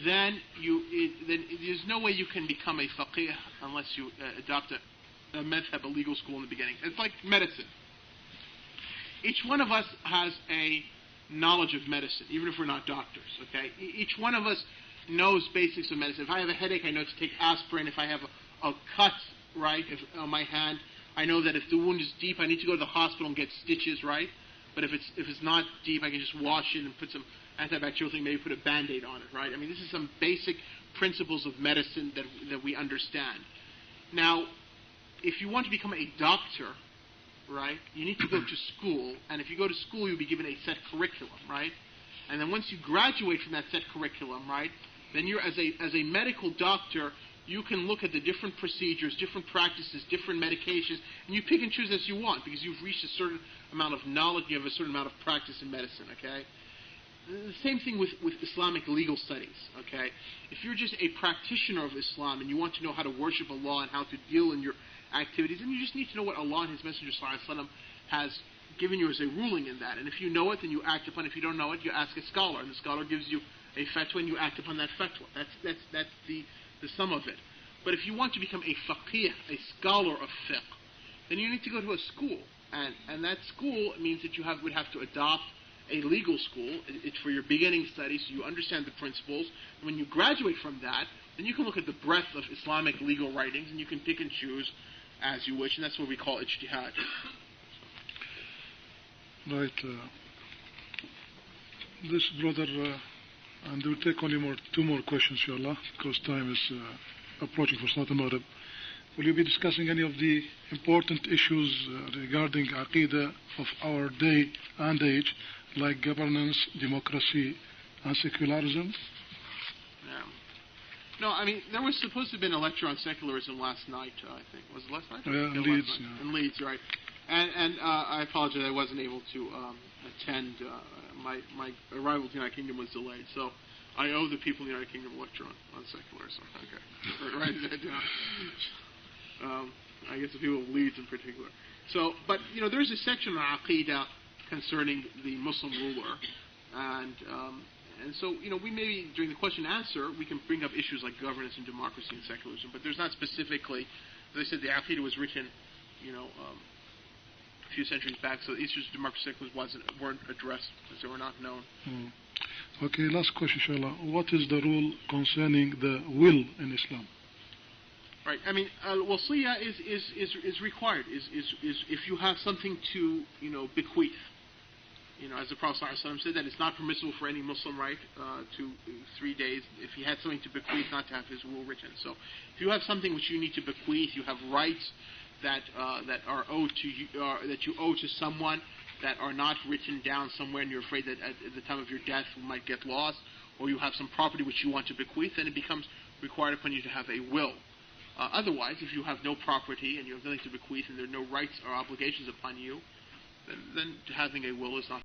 then there's no way you can become a faqih unless you adopt a madhab, a legal school in the beginning. It's like medicine. Each one of us has a knowledge of medicine, even if we're not doctors, okay? Each one of us knows basics of medicine. If I have a headache, I know to take aspirin. If I have a cut, right, on my hand, I know that if the wound is deep, I need to go to the hospital and get stitches, right? But if it's not deep, I can just wash it and put some antibacterial thing, maybe put a Band-Aid on it, right? I mean, this is some basic principles of medicine that we understand. Now, if you want to become a doctor, right, you need to go to school, and if you go to school, you'll be given a set curriculum, right? And then once you graduate from that set curriculum, right, then you're as a medical doctor, you can look at the different procedures, different practices, different medications, and you pick and choose as you want because you've reached a certain amount of knowledge, you have a certain amount of practice in medicine, okay? The same thing with Islamic legal studies, okay? If you're just a practitioner of Islam and you want to know how to worship Allah and how to deal in your activities, then you just need to know what Allah and His Messenger ﷺ has given you as a ruling in that. And if you know it, then you act upon it. If you don't know it, you ask a scholar, and the scholar gives you a fatwa and you act upon that fatwa. That's the sum of it. But if you want to become a faqih, a scholar of fiqh, then you need to go to a school. And that school means that you would have to adopt a legal school. It's for your beginning studies, so you understand the principles. And when you graduate from that, then you can look at the breadth of Islamic legal writings, and you can pick and choose as you wish, and that's what we call ijtihad. Right. This brother, and we'll take only two more questions, inshallah, because time is approaching for Salat al-Maghrib. Will you be discussing any of the important issues regarding Aqidah of our day and age, like governance, democracy, and secularism? Yeah. No, I mean, there was supposed to have been a lecture on secularism last night, I think. Was it last night? Yeah, in Leeds. Yeah. In Leeds, right. And I apologize, I wasn't able to attend. My arrival to the United Kingdom was delayed, so I owe the people in the United Kingdom a lecture on secularism. Okay. Write that down. I guess the people of Leeds in particular. So, but, there's a section on Aqidah concerning the Muslim ruler, and so, we maybe, during the question and answer, we can bring up issues like governance and democracy and secularism, but there's not specifically, as I said, the Aqidah was written, a few centuries back, so the issues of democracy and secularism weren't addressed, because they were not known. Okay, last question, inshallah. What is the rule concerning the will in Islam? Right. I mean, wasiyah is required. Is if you have something to bequeath. as the Prophet ﷺ said, that it's not permissible for any Muslim, right, to 3 days, if he had something to bequeath, not to have his will written. So if you have something which you need to bequeath, you have rights that are owed to you, that you owe to someone, that are not written down somewhere, and you're afraid that at the time of your death might get lost, or you have some property which you want to bequeath, then it becomes required upon you to have a will. Otherwise, if you have no property and you have nothing to bequeath and there are no rights or obligations upon you, then having a will is not